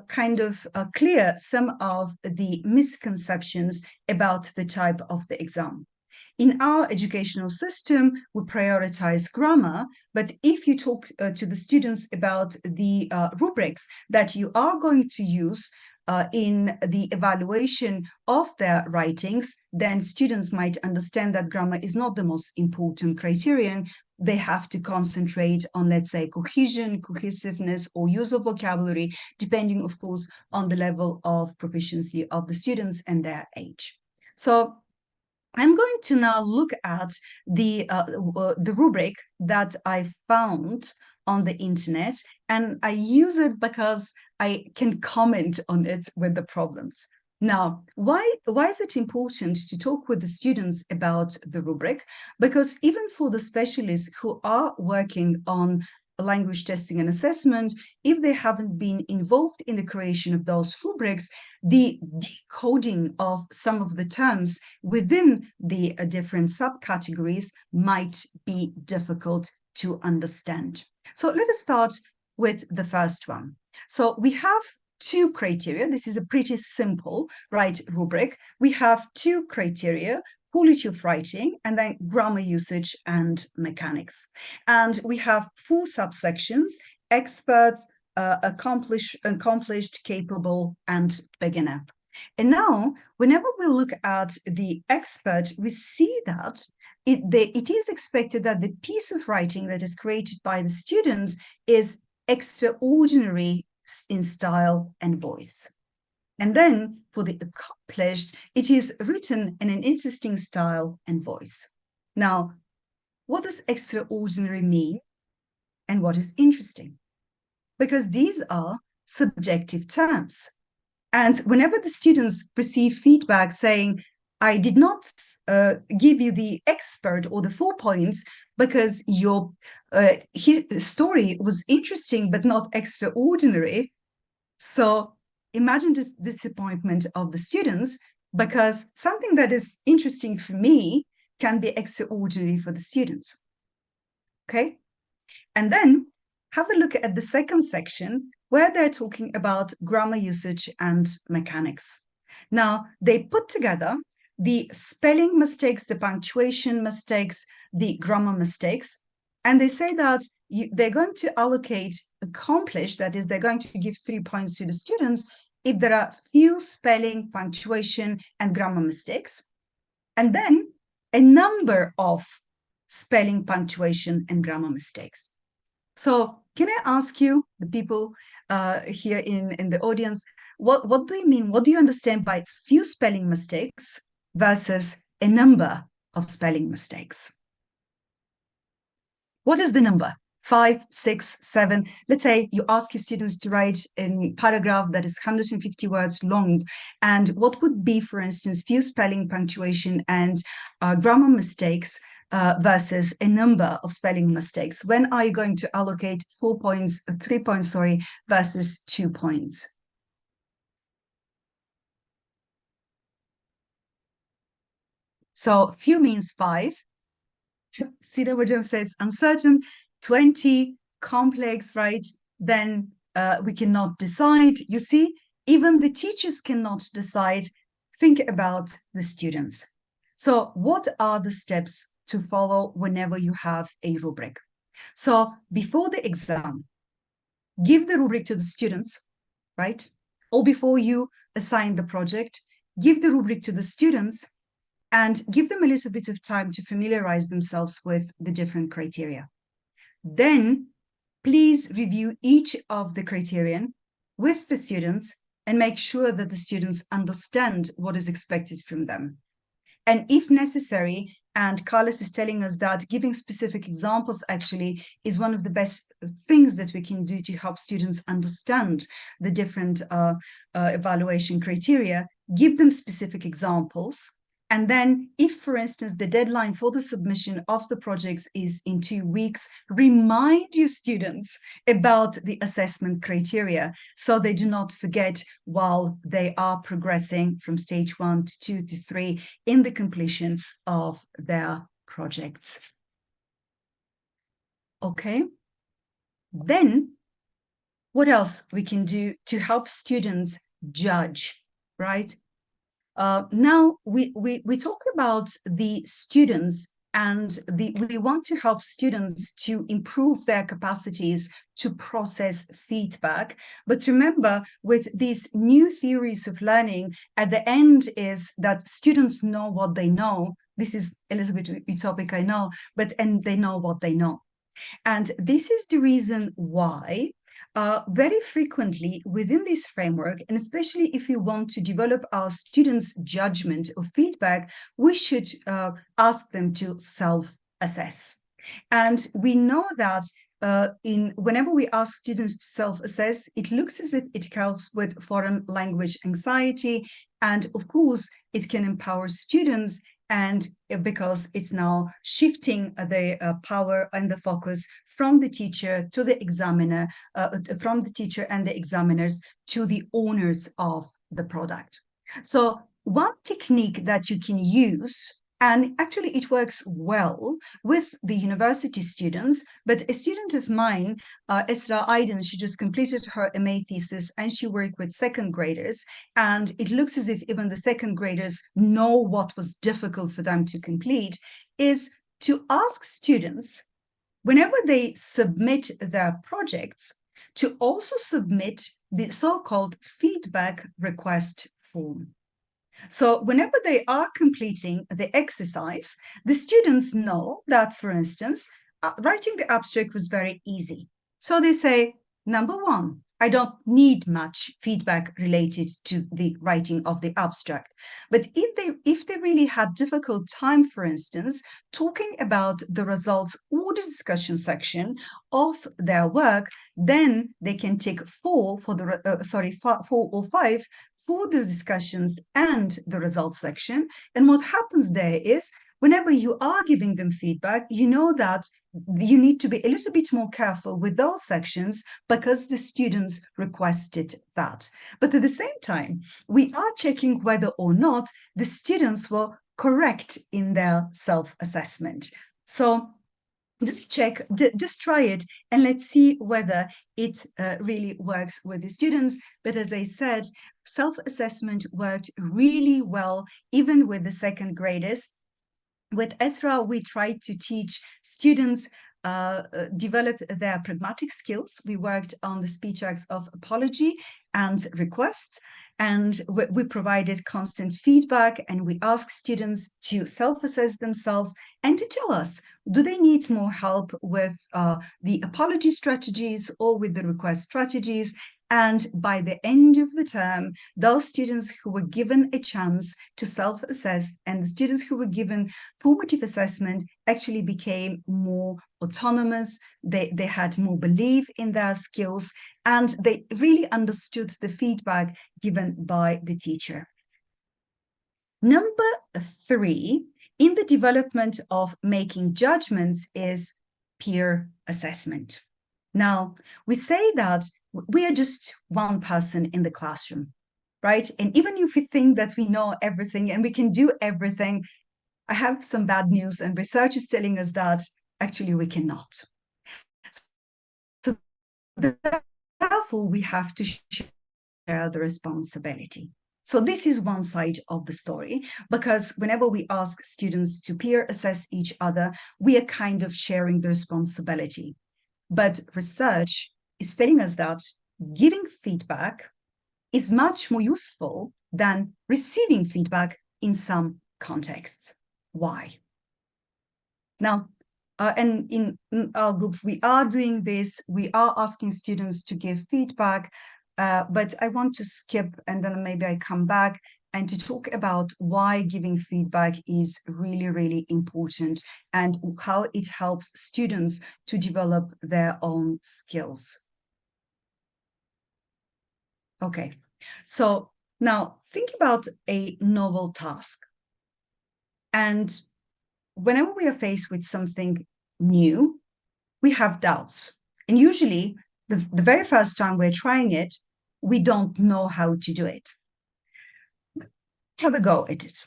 clear some of the misconceptions about the type of the exam. In our educational system, we prioritize grammar, but if you talk to the students about the rubrics that you are going to use in the evaluation of their writings, then students might understand that grammar is not the most important criterion. They have to concentrate on, let's say, cohesion, cohesiveness, or use of vocabulary, depending, of course, on the level of proficiency of the students and their age. So I'm going to now look at the rubric that I found on the internet, and I use it because I can comment on it with the problems. Now, why is it important to talk with the students about the rubric? Because even for the specialists who are working on language testing and assessment, if they haven't been involved in the creation of those rubrics, the decoding of some of the terms within the different subcategories might be difficult to understand. So let us start with the first one. So we have two criteria. This is a pretty simple, right, rubric. We have two criteria: quality of writing, and then grammar usage and mechanics. And we have 4 subsections: experts, accomplished, capable, and beginner. And now, whenever we look at the expert, we see that it is expected that the piece of writing that is created by the students is extraordinary in style and voice. And then for the accomplished, it is written in an interesting style and voice. Now, what does extraordinary mean and what is interesting? Because these are subjective terms. And whenever the students receive feedback saying, I did not give you the expert or the 4 points because your story was interesting but not extraordinary. So imagine this disappointment of the students, because something that is interesting for me can be extraordinary for the students. Okay? And then have a look at the second section where they're talking about grammar usage and mechanics. Now, they put together the spelling mistakes, the punctuation mistakes, the grammar mistakes, and they say that they're going to allocate accomplished, that is, they're going to give 3 points to the students if there are few spelling, punctuation, and grammar mistakes, and then a number of spelling, punctuation, and grammar mistakes. So can I ask you, the people here in the audience, what do you mean? What do you understand by few spelling mistakes versus a number of spelling mistakes? What is the number? 5, 6, 7. Let's say you ask your students to write a paragraph that is 150 words long. And what would be, for instance, few spelling, punctuation, and grammar mistakes versus a number of spelling mistakes? When are you going to allocate 4 points, 3 points, sorry, versus 2 points? So few means 5. Cedar Woodham says uncertain, 20, complex, right? Then we cannot decide. You see, even the teachers cannot decide. Think about the students. So what are the steps to follow whenever you have a rubric? So before the exam, give the rubric to the students, right? Or before you assign the project, give the rubric to the students and give them a little bit of time to familiarize themselves with the different criteria. Then please review each of the criterion with the students and make sure that the students understand what is expected from them. And if necessary, and Carlos is telling us that giving specific examples actually is one of the best things that we can do to help students understand the different evaluation criteria, give them specific examples. And then if, for instance, the deadline for the submission of the projects is in 2 weeks, remind your students about the assessment criteria so they do not forget while they are progressing from stage 1 to 2 to 3 in the completion of their projects. Okay. Then what else we can do to help students judge, right? Now we talk about the students and we want to help students to improve their capacities to process feedback. But remember, with these new theories of learning, at the end is that students know what they know. This is a little bit utopic, I know, and they know what they know. And this is the reason why very frequently within this framework, and especially if we want to develop our students' judgment or feedback, we should ask them to self-assess. And we know that whenever we ask students to self-assess, it looks as if it helps with foreign language anxiety. And of course, it can empower students, and because it's now shifting the power and the focus from the teacher to the examiner, from the teacher and the examiners to the owners of the product. So one technique that you can use, and actually it works well with the university students, but a student of mine, Esra Aydin, she just completed her MA thesis and she worked with second graders, and it looks as if even the second graders know what was difficult for them to complete, is to ask students, whenever they submit their projects, to also submit the so-called feedback request form. So whenever they are completing the exercise, the students know that, for instance, writing the abstract was very easy. So they say, number one, I don't need much feedback related to the writing of the abstract. But if they really had difficult time, for instance, talking about the results or the discussion section of their work, then they can take 4 or 5 for the discussions and the results section. And what happens there is, whenever you are giving them feedback, you know that you need to be a little bit more careful with those sections because the students requested that. But at the same time, we are checking whether or not the students were correct in their self-assessment. So just check, just try it, and let's see whether it really works with the students. But as I said, self-assessment worked really well, even with the second graders. With Ezra, we tried to teach students develop their pragmatic skills. We worked on the speech acts of apology and request, and we provided constant feedback, and we asked students to self-assess themselves and to tell us, do they need more help with the apology strategies or with the request strategies? And by the end of the term, those students who were given a chance to self-assess and the students who were given formative assessment actually became more autonomous. They had more belief in their skills, and they really understood the feedback given by the teacher. Number 3 in the development of making judgments is peer assessment. Now, we say that we are just one person in the classroom, right? And even if we think that we know everything and we can do everything, I have some bad news, and research is telling us that actually we cannot. So therefore, we have to share the responsibility. So this is one side of the story, because whenever we ask students to peer assess each other, we are kind of sharing the responsibility. But research is telling us that giving feedback is much more useful than receiving feedback in some contexts. Why? Now, and in our group, we are doing this. We are asking students to give feedback, but I want to skip, and then maybe I come back and to talk about why giving feedback is really, really important and how it helps students to develop their own skills. Okay, so now think about a novel task. And whenever we are faced with something new, we have doubts. And usually, the very first time we're trying it, we don't know how to do it. Have a go at it.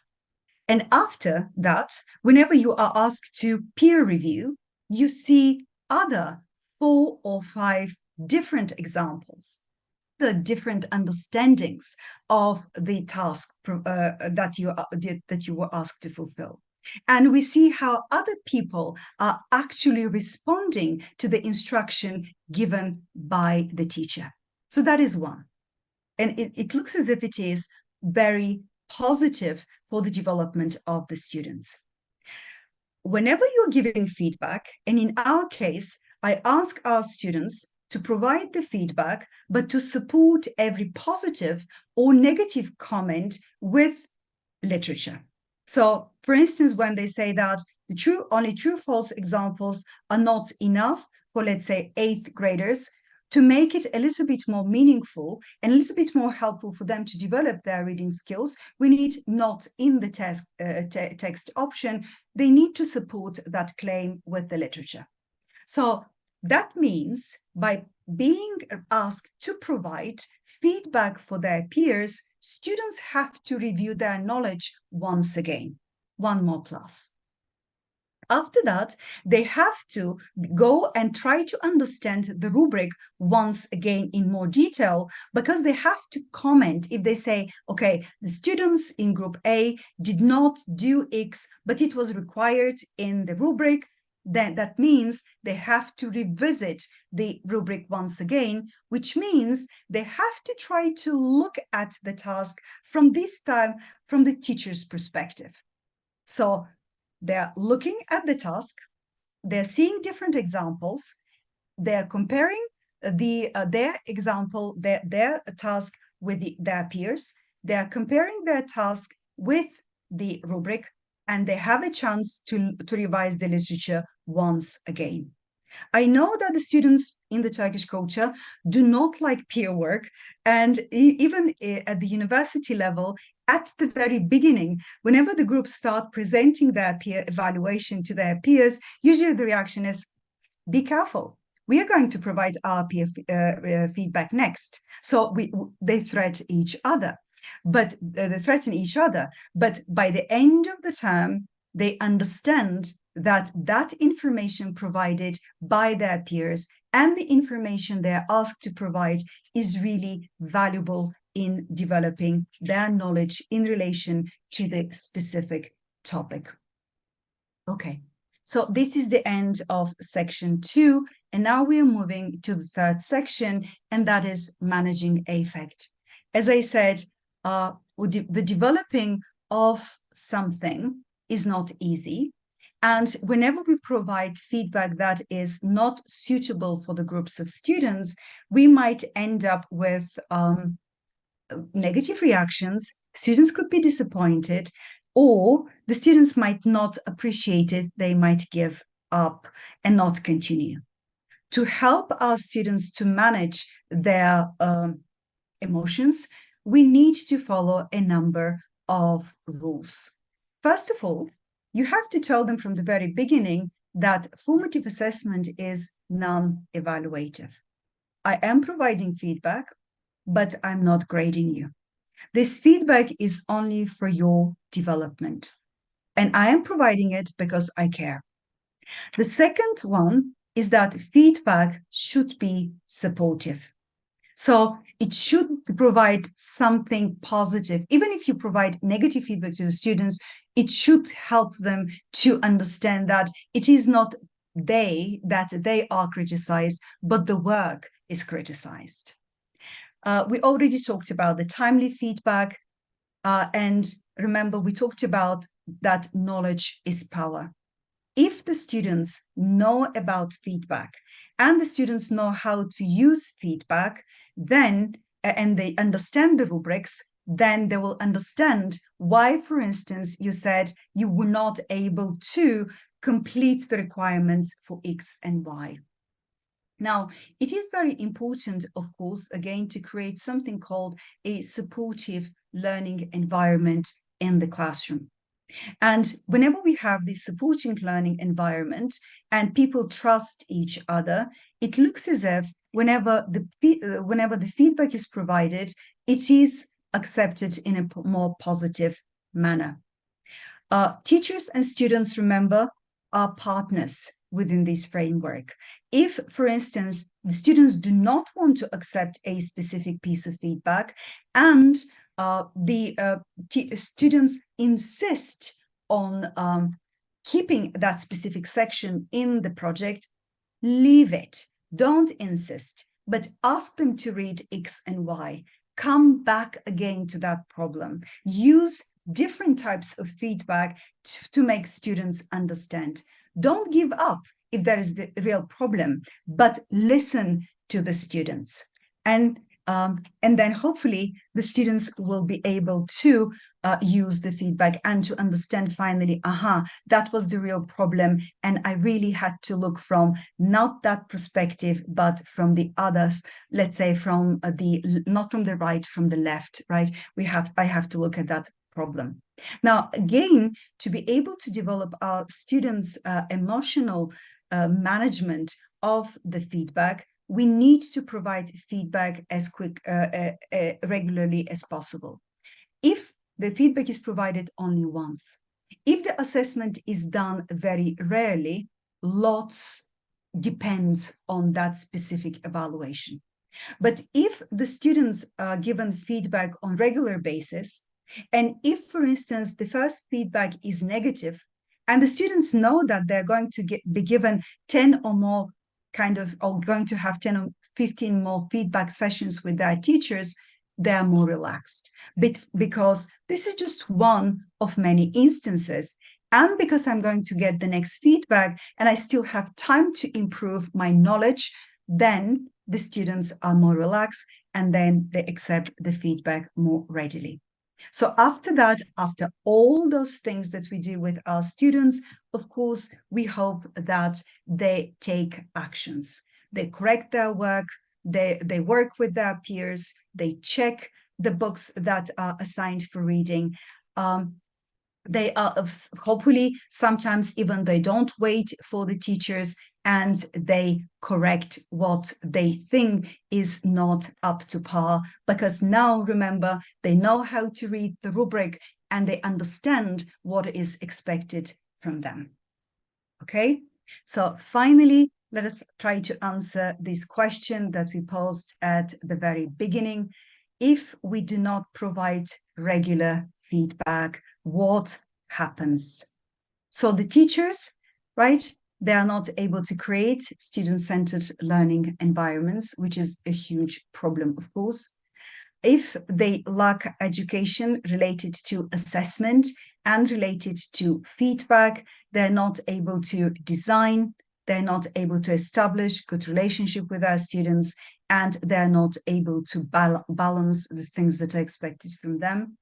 And after that, whenever you are asked to peer review, you see other 4 or 5 different examples, the different understandings of the task that you were asked to fulfill. And we see how other people are actually responding to the instruction given by the teacher. So that is one. And it looks as if it is very positive for the development of the students. Whenever you're giving feedback, and in our case, I ask our students to provide the feedback, but to support every positive or negative comment with literature. So, for instance, when they say that only true-false examples are not enough for, let's say, 8th graders, to make it a little bit more meaningful and a little bit more helpful for them to develop their reading skills, we need not in the text option, they need to support that claim with the literature. So that means by being asked to provide feedback for their peers, students have to review their knowledge once again, one more class. After that, they have to go and try to understand the rubric once again in more detail, because they have to comment if they say, okay, the students in group A did not do X, but it was required in the rubric. then that means they have to revisit the rubric once again, which means they have to try to look at the task from this time from the teacher's perspective. So they're looking at the task, they're seeing different examples, they're comparing their example, their task with their peers, they're comparing their task with the rubric, and they have a chance to revise the literature once again. I know that the students in the Turkish culture do not like peer work, and even at the university level, at the very beginning, whenever the groups start presenting their peer evaluation to their peers, usually the reaction is, be careful. We are going to provide our peer feedback next. So they threaten each other. But they threaten each other. But by the end of the term, they understand that that information provided by their peers and the information they're asked to provide is really valuable in developing their knowledge in relation to the specific topic. Okay, so this is the end of section 2, and now we are moving to the third section, and that is managing affect. As I said, the developing of something is not easy. And whenever we provide feedback that is not suitable for the groups of students, we might end up with negative reactions. Students could be disappointed, or the students might not appreciate it. They might give up and not continue. To help our students to manage their emotions, we need to follow a number of rules. First of all, you have to tell them from the very beginning that formative assessment is non-evaluative. I am providing feedback, but I'm not grading you. This feedback is only for your development, and I am providing it because I care. The second one is that feedback should be supportive. So it should provide something positive. Even if you provide negative feedback to the students, it should help them to understand that it is not they are criticized, but the work is criticized. We already talked about the timely feedback. And remember, we talked about that knowledge is power. If the students know about feedback and the students know how to use feedback, then, and they understand the rubrics, then they will understand why, for instance, you said you were not able to complete the requirements for X and Y. Now, it is very important, of course, again, to create something called a supportive learning environment in the classroom. And whenever we have this supporting learning environment and people trust each other, it looks as if whenever the feedback is provided, it is accepted in a more positive manner. Teachers and students, remember, are partners within this framework. If, for instance, the students do not want to accept a specific piece of feedback and the students insist on keeping that specific section in the project, leave it. Don't insist, but ask them to read X and Y. Come back again to that problem. Use different types of feedback to make students understand. Don't give up if there is the real problem, but listen to the students. And then hopefully the students will be able to use the feedback and to understand finally, that was the real problem. And I really had to look from not that perspective, but from the others, let's say from not from the right, from the left, right? I have to look at that problem. Now, again, to be able to develop our students' emotional management of the feedback, we need to provide feedback as regularly as possible. If the feedback is provided only once, if the assessment is done very rarely, lots depends on that specific evaluation. But if the students are given feedback on regular basis, and if, for instance, the first feedback is negative, And the students know that they're going to be given 10 or more or going to have 10 or 15 more feedback sessions with their teachers, they're more relaxed. Because this is just one of many instances. And because I'm going to get the next feedback and I still have time to improve my knowledge, then the students are more relaxed and then they accept the feedback more readily. So after that, after all those things that we do with our students, of course, we hope that they take actions. They correct their work, they work with their peers, they check the books that are assigned for reading. They are hopefully sometimes even they don't wait for the teachers and they correct what they think is not up to par, because now remember they know how to read the rubric and they understand what is expected from them. Okay, so finally let us try to answer this question that we posed at the very beginning. If we do not provide regular feedback, what happens? So the teachers, right, they are not able to create student-centered learning environments, which is a huge problem, of course. If they lack education related to assessment and related to feedback, they're not able to design, they're not able to establish good relationship with our students, and they're not able to balance the things that are expected from them.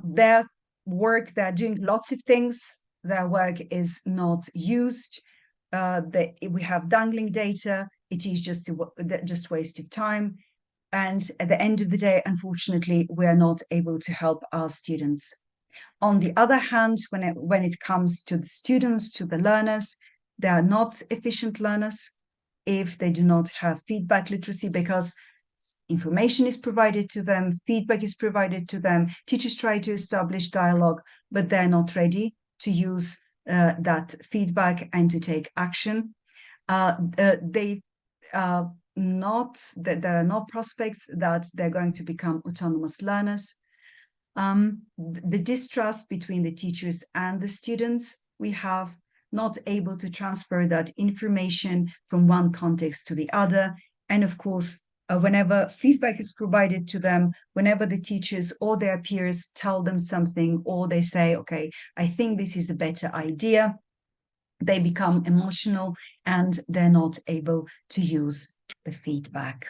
Their work, they're doing lots of things. Their work is not used. We have dangling data. It is just wasted time. And at the end of the day, unfortunately, we are not able to help our students. On the other hand, when it comes to the students, to the learners, they are not efficient learners if they do not have feedback literacy, because information is provided to them, feedback is provided to them, teachers try to establish dialogue, but they're not ready to use that feedback and to take action. There are no prospects that they're going to become autonomous learners. The distrust between the teachers and the students, we have not able to transfer that information from one context to the other. And of course, whenever feedback is provided to them, whenever the teachers or their peers tell them something, or they say, okay, I think this is a better idea, they become emotional and they're not able to use the feedback.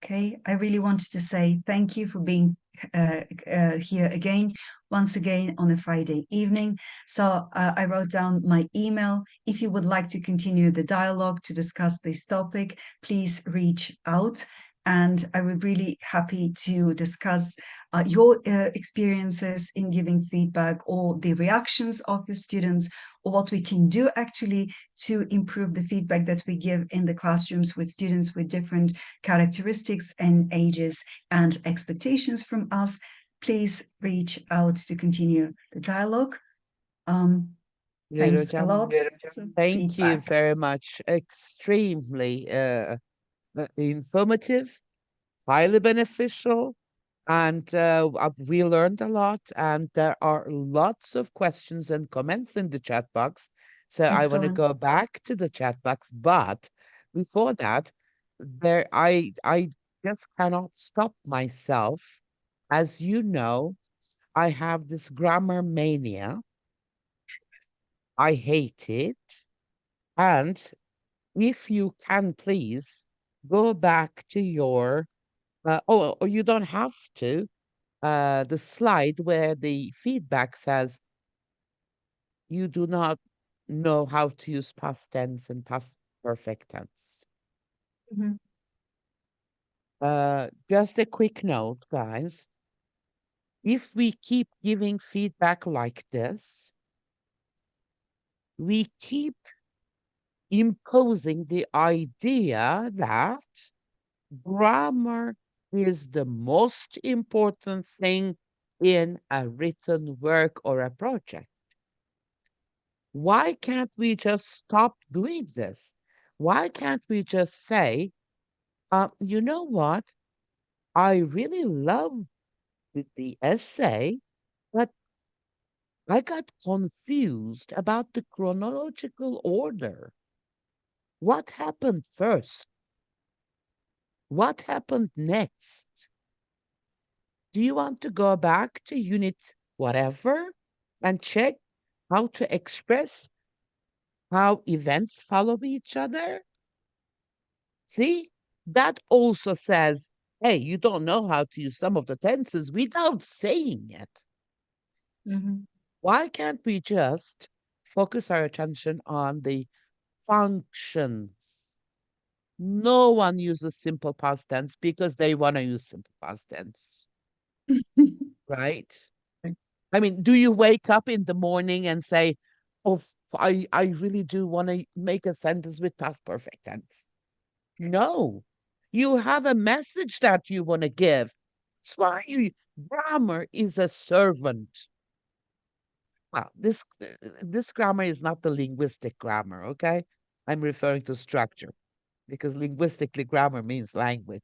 Okay, I really wanted to say thank you for being here again, once again on a Friday evening. So I wrote down my email. If you would like to continue the dialogue to discuss this topic, please reach out. And I would really happy to discuss your experiences in giving feedback, or the reactions of your students, or what we can do actually to improve the feedback that we give in the classrooms with students with different characteristics and ages and expectations from us. Please reach out to continue the dialogue. Thanks a lot. Thank you very much. Extremely informative, highly beneficial, and we learned a lot. And there are lots of questions and comments in the chat box. So I want to Excellent. go back to the chat box, but before that, I just cannot stop myself. As you know, I have this grammar mania. I hate it. And if you can please go back to your or you don't have to the slide where the feedback says you do not know how to use past tense and past perfect tense. Mhm. Just a quick note, guys. If we keep giving feedback like this, we keep imposing the idea that grammar is the most important thing in a written work or a project. Why can't we just stop doing this? Why can't we just say, you know what? I really love the essay, but I got confused about the chronological order. What happened first? What happened next? Do you want to go back to unit whatever and check how to express how events follow each other? See, that also says, hey, you don't know how to use some of the tenses without saying it. Mhm. Why can't we just focus our attention on the functions? No one uses simple past tense because they want to use simple past tense, right? I mean, do you wake up in the morning and say, oh, I really do want to make a sentence with past perfect tense? No. You have a message that you want to give. That's why grammar is a servant. Well, this grammar is not the linguistic grammar, okay? I'm referring to structure because linguistically grammar means language.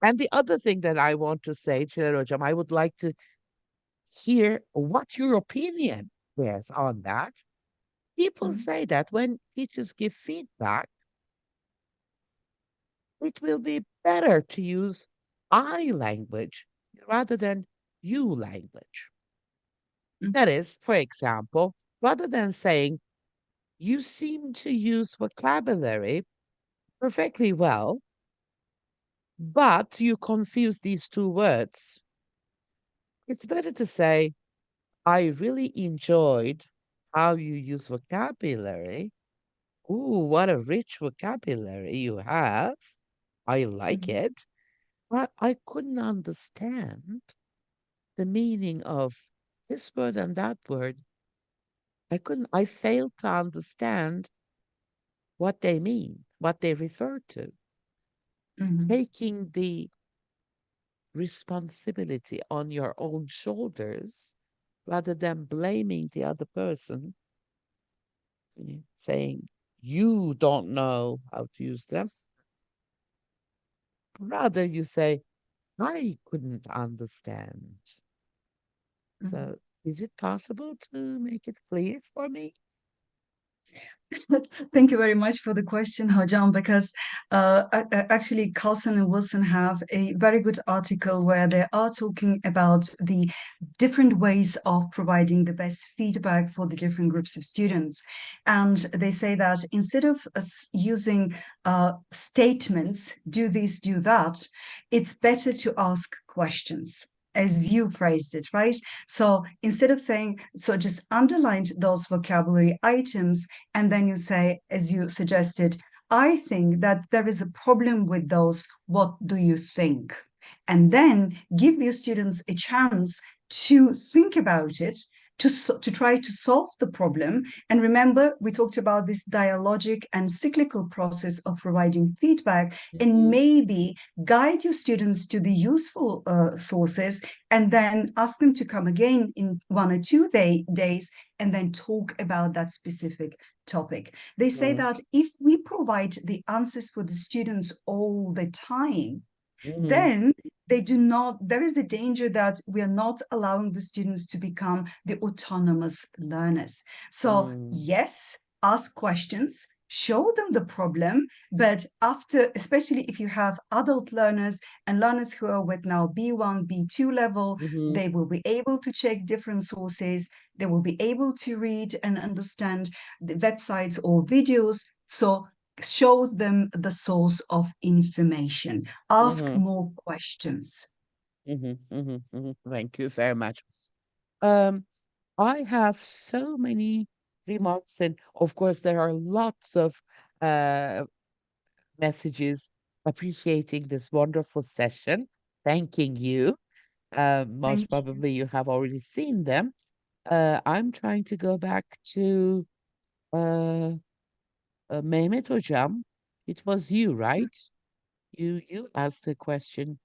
And the other thing that I want to say, Chirojam, I would like to hear what your opinion is on that. People Mhm. say that when teachers give feedback, it will be better to use I language rather than you language. Mhm. That is, for example, rather than saying, you seem to use vocabulary perfectly well, but you confuse these two words. It's better to say, I really enjoyed how you use vocabulary. Ooh, what a rich vocabulary you have. I like Mhm. it. But I couldn't understand the meaning of this word and that word. I failed to understand what they mean, what they refer to. Mhm. Taking the responsibility on your own shoulders rather than blaming the other person, saying, you don't know how to use them. Rather, you say, I couldn't understand. Mhm. So, is it possible to make it clear for me? Thank you very much for the question, Hojam, because actually Carlson and Wilson have a very good article where they are talking about the different ways of providing the best feedback for the different groups of students. And they say that instead of us using statements, do this, do that, it's better to ask questions. As you phrased it, right? So instead of saying, so just underline those vocabulary items and then you say, as you suggested, I think that there is a problem with those. What do you think? And then give your students a chance to think about it, to try to solve the problem. And remember, we talked about this dialogic and cyclical process of providing feedback, and Mhm, maybe guide your students to the useful sources and then ask them to come again in 1 or 2 days and then talk about that specific topic. They say mhm, that if we provide the answers for the students all the time, mhm, then they do not, there is the danger that we are not allowing the students to become the autonomous learners. So, mhm, yes, ask questions, show them the problem, but after, especially if you have adult learners and learners who are with now B1, B2 level, mhm, they will be able to check different sources, they will be able to read and understand the websites or videos. So show them the source of information, ask mhm, more questions. mhm, mhm, mhm. Thank you very much. Um, I have so many remarks, and of course, there are lots of uh, messages appreciating this wonderful session, thanking you. Most Thank you. probably, you have already seen them. I'm trying to go back to uh, Mehmet Hocam. It was you, right? You asked the question.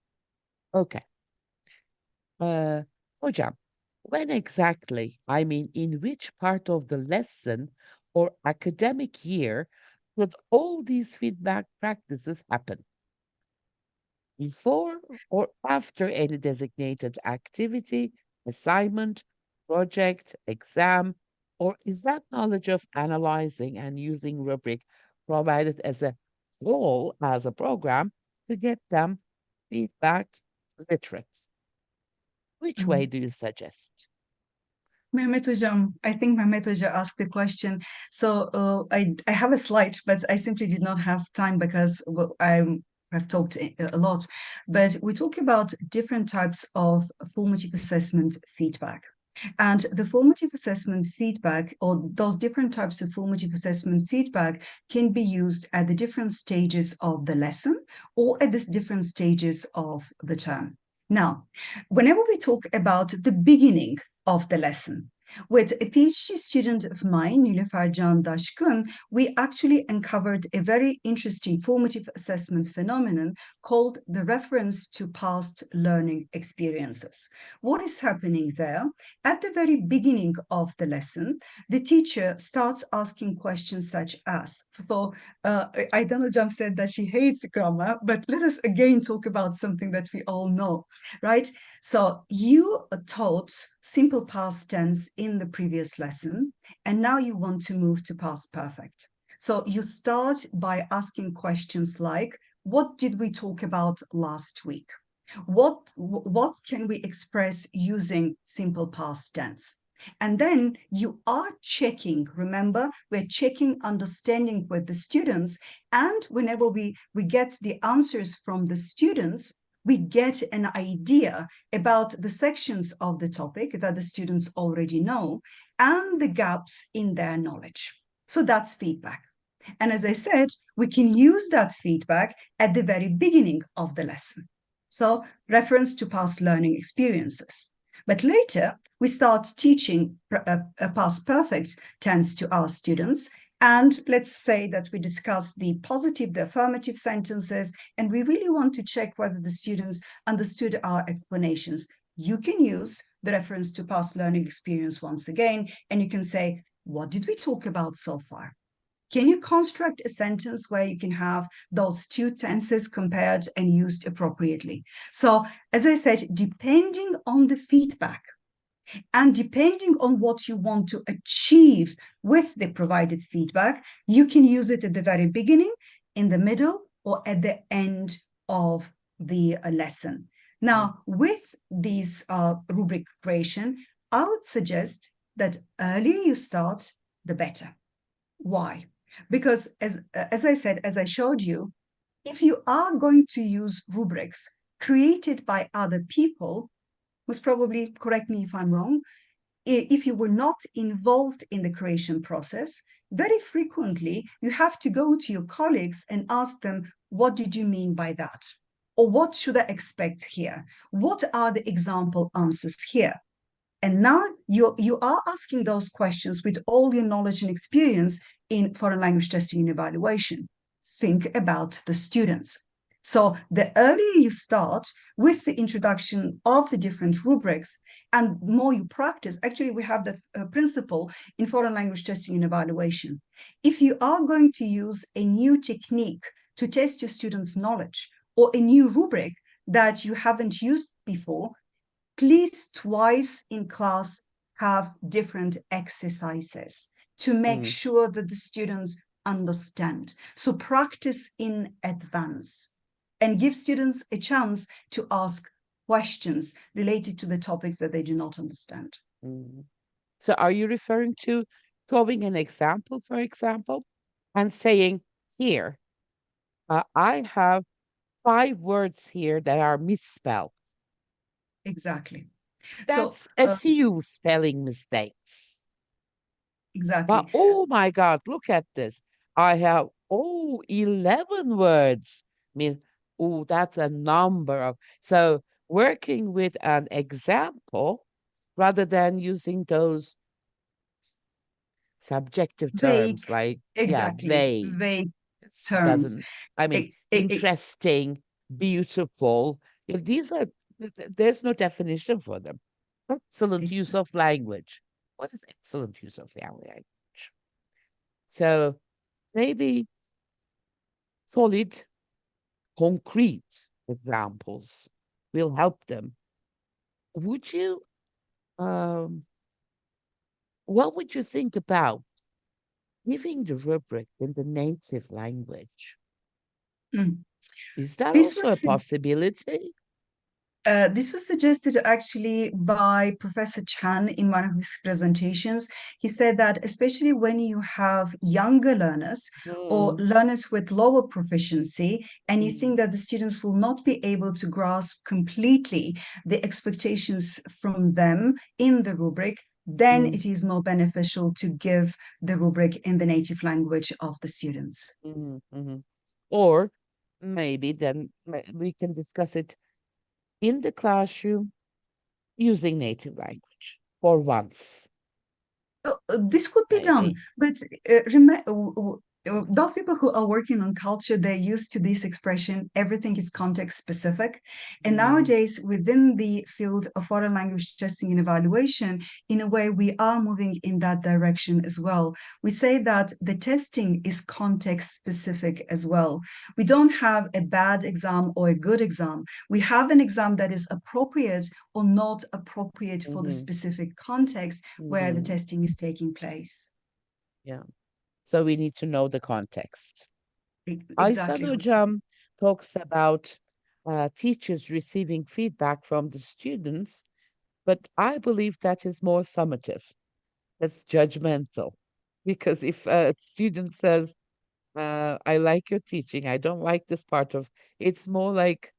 Okay. Uh, Hocam, when exactly, I mean, in which part of the lesson or academic year should all these feedback practices happen? Before or after any designated activity, assignment, project, exam, or is that knowledge of analyzing and using rubric provided as a whole, as a program, to get them feedback literate? Which way Mhm. do you suggest? Mehmet Hocam, I think Mehmet Hoca asked the question. So I have a slide, but I simply did not have time because I've talked a lot. But we talk about different types of formative assessment feedback. And the formative assessment feedback, or those different types of formative assessment feedback, can be used at the different stages of the lesson or at the different stages of the term. Now, whenever we talk about the beginning of the lesson, with a PhD student of mine, Nilüfer Can Daşkın, we actually uncovered a very interesting formative assessment phenomenon called the reference to past learning experiences. What is happening there? At the very beginning of the lesson, the teacher starts asking questions such as, so Aydan Hocam said that she hates grammar, but let us again talk about something that we all know, right? So you taught simple past tense in the previous lesson, and now you want to move to past perfect. So you start by asking questions like, what did we talk about last week? What can we express using simple past tense? And then you are checking, remember, we're checking understanding with the students. And whenever we get the answers from the students, we get an idea about the sections of the topic that the students already know and the gaps in their knowledge. So that's feedback. And as I said, we can use that feedback at the very beginning of the lesson. So, reference to past learning experiences. But later, we start teaching a past perfect tense to our students. And let's say that we discuss the positive, the affirmative sentences, and we really want to check whether the students understood our explanations. You can use the reference to past learning experience once again, and you can say, what did we talk about so far? Can you construct a sentence where you can have those two tenses compared and used appropriately? So, as I said, depending on the feedback and depending on what you want to achieve with the provided feedback, you can use it at the very beginning, in the middle, or at the end of the lesson. Now, with these rubric creation, I would suggest that earlier you start, the better. Why? Because as I said, as I showed you, if you are going to use rubrics created by other people, most probably, correct me if I'm wrong, if you were not involved in the creation process, very frequently you have to go to your colleagues and ask them, what did you mean by that? Or what should I expect here? What are the example answers here? And now you are asking those questions with all your knowledge and experience in foreign language testing and evaluation. Think about the students. So the earlier you start with the introduction of the different rubrics and more you practice, actually we have that principle in foreign language testing and evaluation. If you are going to use a new technique to test your students' knowledge or a new rubric that you haven't used before, please twice in class have different exercises to make Mm, sure that the students understand. So practice in advance and give students a chance to ask questions related to the topics that they do not understand. mm. So are you referring to throwing an example, for example, and saying, here, I have 5 words here that are misspelled. Exactly. So, That's a few spelling mistakes. But exactly. oh my God, look at this. I have 11 words. Mean, oh, that's a number of. So working with an example rather than using those subjective Vague, terms like, yeah, exactly, vague. vague It terms. doesn't, I mean, E- e- e- interesting, beautiful. These are, there's no definition for them. Excellent use of language. What is excellent use of the language? So maybe solid, concrete examples will help them. Would you, um, what would you think about giving the rubric in the native language? Mm. Is that This also a was possibility? This was suggested actually by Professor Chan in one of his presentations. He said that especially when you have younger learners or Mm, learners with lower proficiency, and you mm, think that the students will not be able to grasp completely the expectations from them in the rubric, then mm, it is more beneficial to give the rubric in the native language of the students. mhm. Or maybe then we can discuss it in the classroom using native language for once, This could be done, maybe. but those people who are working on culture, they're used to this expression, everything is context specific. And Mm, nowadays, within the field of foreign language testing and evaluation, in a way, we are moving in that direction as well. We say that the testing is context specific as well. We don't have a bad exam or a good exam. We have an exam that is appropriate or not appropriate for the mhm, specific context where the mhm. testing is taking place. Yeah. So we need to know the context. Aysan Exactly. Hocam talks about teachers receiving feedback from the students, but I believe that is more summative. That's judgmental. Because if a student says, I like your teaching, I don't like this part of it's more like,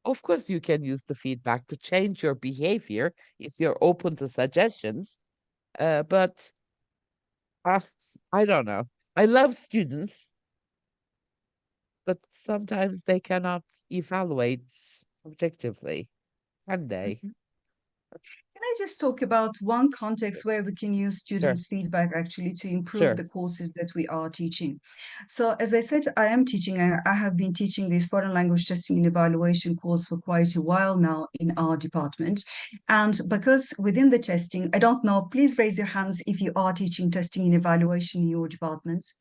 of course, you can use the feedback to change your behavior if you're open to suggestions. But uh, I don't know. I love students, but sometimes they cannot evaluate objectively, can they? Mhm. Can I just talk about one Sure, context where we can use student sure, feedback actually to improve sure. the courses that we are teaching? So, as I said, I am teaching, I have been teaching this foreign language testing and evaluation course for quite a while now in our department. And because within the testing, I don't know, please raise your hands if you are teaching testing and evaluation in your departments.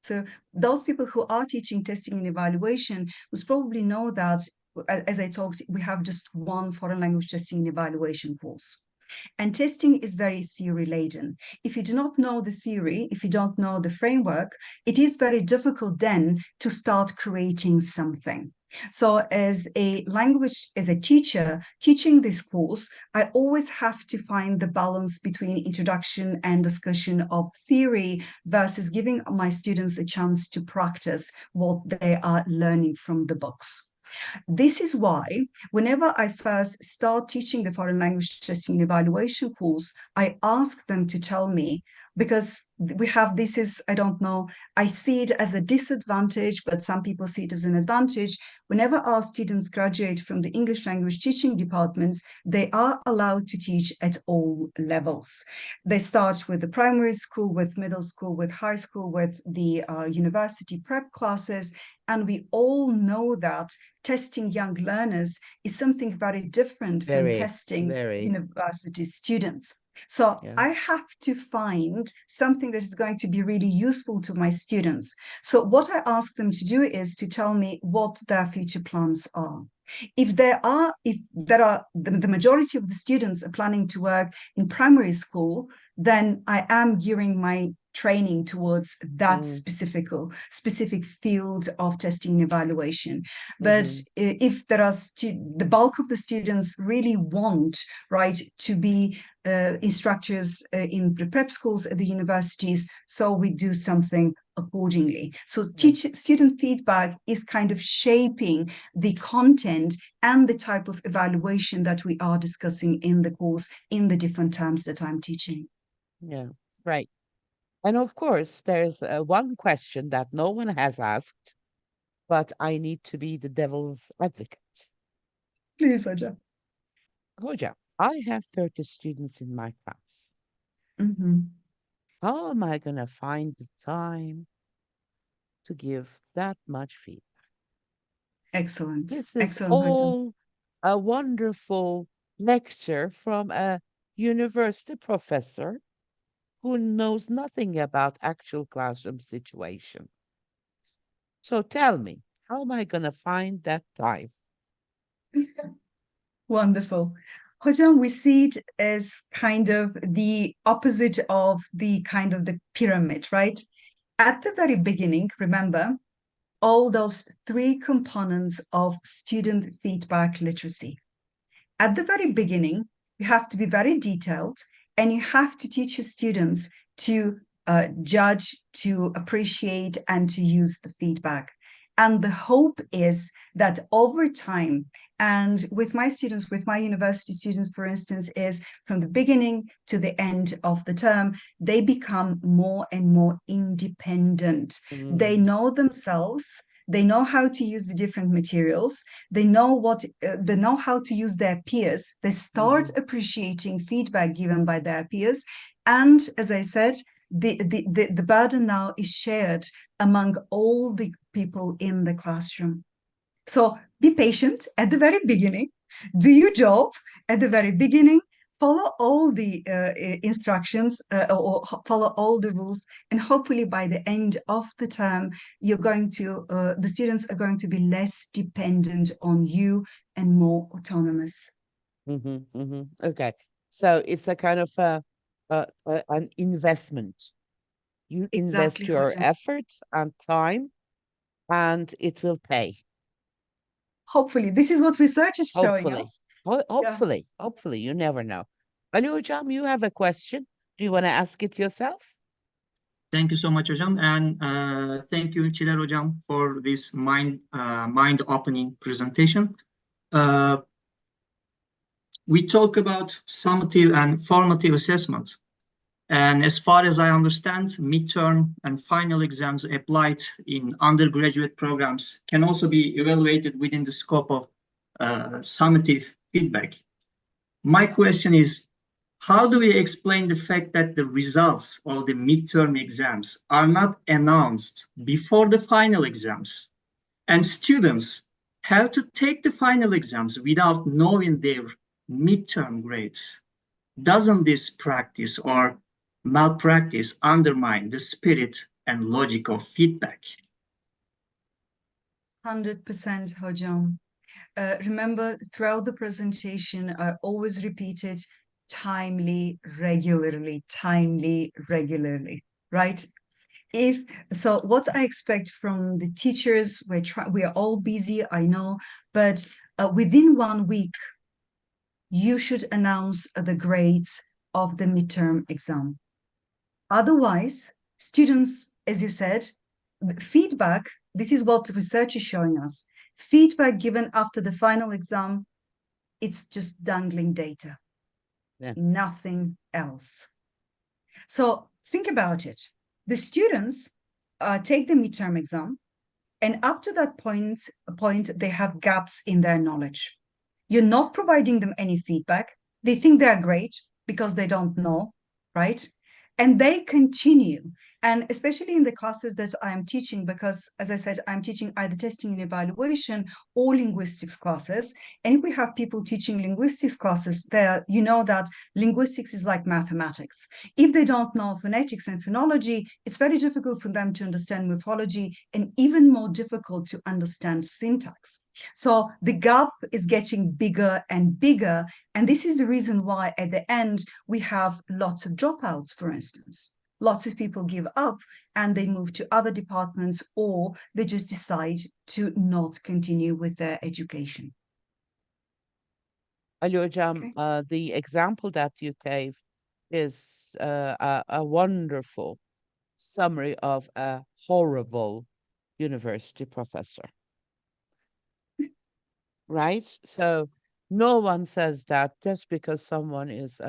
So those people who are teaching testing and evaluation must probably know that, as I talked, we have just one foreign language testing and evaluation course. And testing is very theory laden. If you do not know the theory, if you don't know the framework, it is very difficult then to start creating something. So, as a language, as a teacher teaching this course, I always have to find the balance between introduction and discussion of theory versus giving my students a chance to practice what they are learning from the books. This is why, whenever I first start teaching the foreign language testing and evaluation course, I ask them to tell me, because we have this is, I don't know, I see it as a disadvantage, but some people see it as an advantage. Whenever our students graduate from the English language teaching departments, they are allowed to teach at all levels. They start with the primary school, with middle school, with high school, with the university prep classes. And we all know that testing young learners is something very different from Very, testing very. university students. So Yeah. I have to find something that is going to be really useful to my students. So what I ask them to do is to tell me what their future plans are. If there are the majority of the students are planning to work in primary school, then I am gearing my training towards that Mm, specific field of testing and evaluation. But mm-hmm, if there are the bulk of the students really want, right, to be instructors in the prep schools at the universities, so we do something accordingly. So yeah. student feedback is kind of shaping the content and the type of evaluation that we are discussing in the course in the different terms that I'm teaching. Yeah. Right. And of course, there's one question that no one has asked, but I need to be the devil's advocate. Please, Aja. Hoja, I have 30 students in my class. Mhm. How am I going to find the time to give that much feedback? Excellent. This is Excellent, Aja. all a wonderful lecture from a university professor who knows nothing about actual classroom situation. So tell me, how am I going to find that time? Wonderful. Hocam, we see it as kind of the opposite of the kind of the pyramid, right? At the very beginning, remember, all those three components of student feedback literacy. At the very beginning, you have to be very detailed and you have to teach your students to judge, to appreciate, and to use the feedback. And the hope is that over time, and with my students, with my university students, for instance, is from the beginning to the end of the term, they become more and more independent. They know themselves. They know how to use the different materials. They know they know how to use their peers. They start appreciating feedback given by their peers. And as I said, the burden now is shared among all the people in the classroom. So be patient at the very beginning, do your job at the very beginning, follow all the instructions or follow all the rules, and hopefully by the end of the term, the students are going to be less dependent on you and more autonomous. Okay, so it's a kind of an investment. You Exactly, invest your Hocam. effort and time, and it will pay. Hopefully, this is what research is showing Hopefully. us. Yeah. Hopefully. You never know. Ali Hocam, you have a question. Do you want to ask it yourself? Thank you so much, Hocam, and thank you, Çiler Hocam, for this mind-opening presentation. We talk about summative and formative assessment. And as far as I understand, midterm and final exams applied in undergraduate programs can also be evaluated within the scope of summative feedback. My question is, how do we explain the fact that the results of the midterm exams are not announced before the final exams, and students have to take the final exams without knowing their midterm grades? Doesn't this practice or malpractice undermine the spirit and logic of feedback? 100%, Hocam. Remember, throughout the presentation, I always repeated timely, regularly, right? What I expect from the teachers, we are all busy, I know, but within 1 week, you should announce the grades of the midterm exam. Otherwise, students, as you said, feedback, this is what research is showing us. Feedback given after the final exam, it's just dangling data, nothing else. So think about it. The students take the midterm exam, and up to that point, they have gaps in their knowledge. You're not providing them any feedback. They think they're great because they don't know, right? And they continue. And especially in the classes that I'm teaching, because as I said, I'm teaching either testing and evaluation or linguistics classes. And if we have people teaching linguistics classes there, you know that linguistics is like mathematics. If they don't know phonetics and phonology, it's very difficult for them to understand morphology and even more difficult to understand syntax. So the gap is getting bigger and bigger. And this is the reason why at the end, we have lots of dropouts, for instance. Lots of people give up and they move to other departments, or they just decide to not continue with their education. Ali Hocam, the example that you gave is a wonderful summary of a horrible university professor. Right? So no one says that just because someone is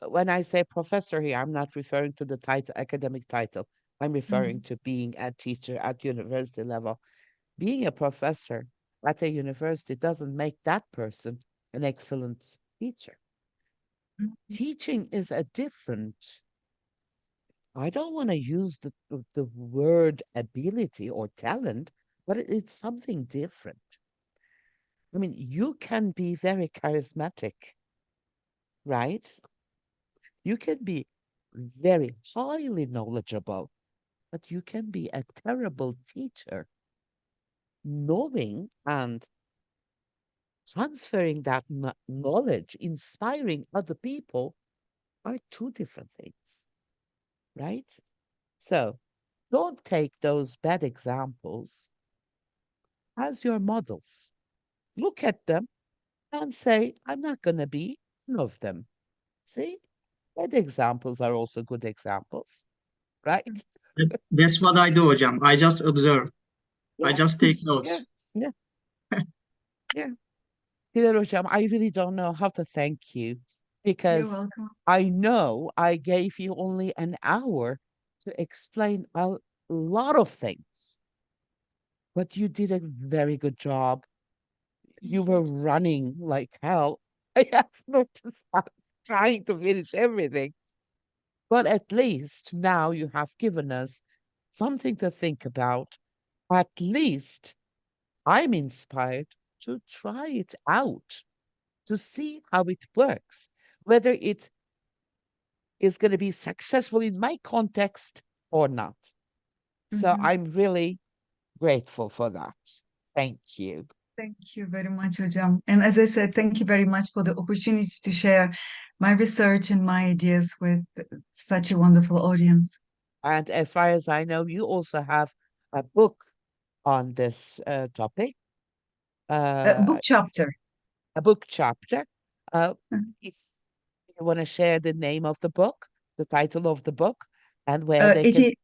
when I say professor here, I'm not referring to the title, academic title. I'm referring to being a teacher at university level. Being a professor at a university doesn't make that person an excellent teacher. Teaching is a different, I don't want to use the word ability or talent, but it's something different. I mean, you can be very charismatic, right? You can be very highly knowledgeable, but you can be a terrible teacher, knowing and transferring that knowledge, inspiring other people are two different things, right? So don't take those bad examples as your models. Look at them and say, I'm not going to be one of them. See, bad examples are also good examples, right? That's what I do, hocam. I just observe. I Yeah, just take yeah, notes. yeah, yeah. Çiler Hocam, I really don't know how to thank you You're because welcome. I know I gave you only an hour to explain a lot of things, but you did a very good job. You were running like hell. I have not to stop trying to finish everything. But at least now you have given us something to think about. At least I'm inspired to try it out, to see how it works, whether it is going to be successful in my context or not. So Mhm. I'm really grateful for that. Thank you. Thank you very much, hocam. And as I said, thank you very much for the opportunity to share my research and my ideas with such a wonderful audience. And as far as I know, you also have a book on this topic, Book chapter. a book chapter. Uh, Mhm. if you want to share the name of the book, the title of the book, and where they It can. is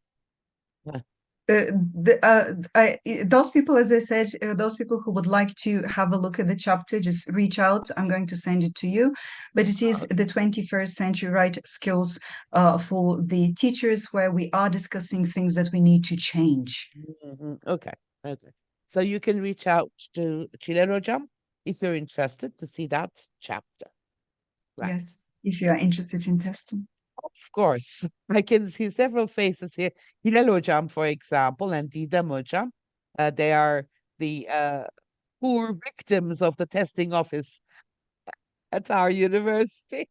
those people, as I said, those people who would like to have a look at the chapter, just reach out. I'm going to send it to you. But it is the 21st century right skills for the teachers, where we are discussing things that we need to change. Okay, okay. So you can reach out to Çiler Hocam if you're interested to see that chapter. Right. Yes, if you are interested in testing. Of course. I can see several faces here. Hilal Hocam, for example, and Didem Hocam. They are the poor victims of the testing office at our university.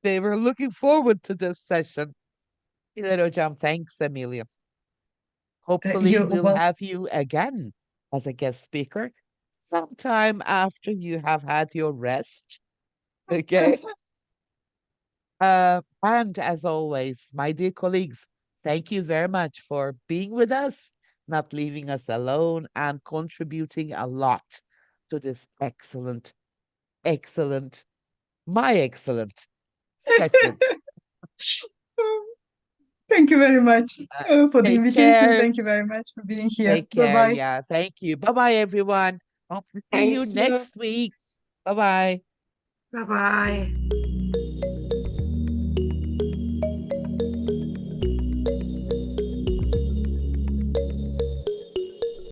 They were looking forward to this session. Hilal Hocam, thanks a million. Hopefully, You're we'll welcome. have you again as a guest speaker sometime after you have had your rest. Okay. And as always, my dear colleagues, thank you very much for being with us, not leaving us alone, and contributing a lot to this excellent, excellent, my excellent session. Thank you very much for the Take invitation. care. Thank you very much for being here. Take Bye care. bye. Yeah. Thank you. Bye bye, everyone. Hope to see you Thanks, you. next week. Bye bye. Bye bye.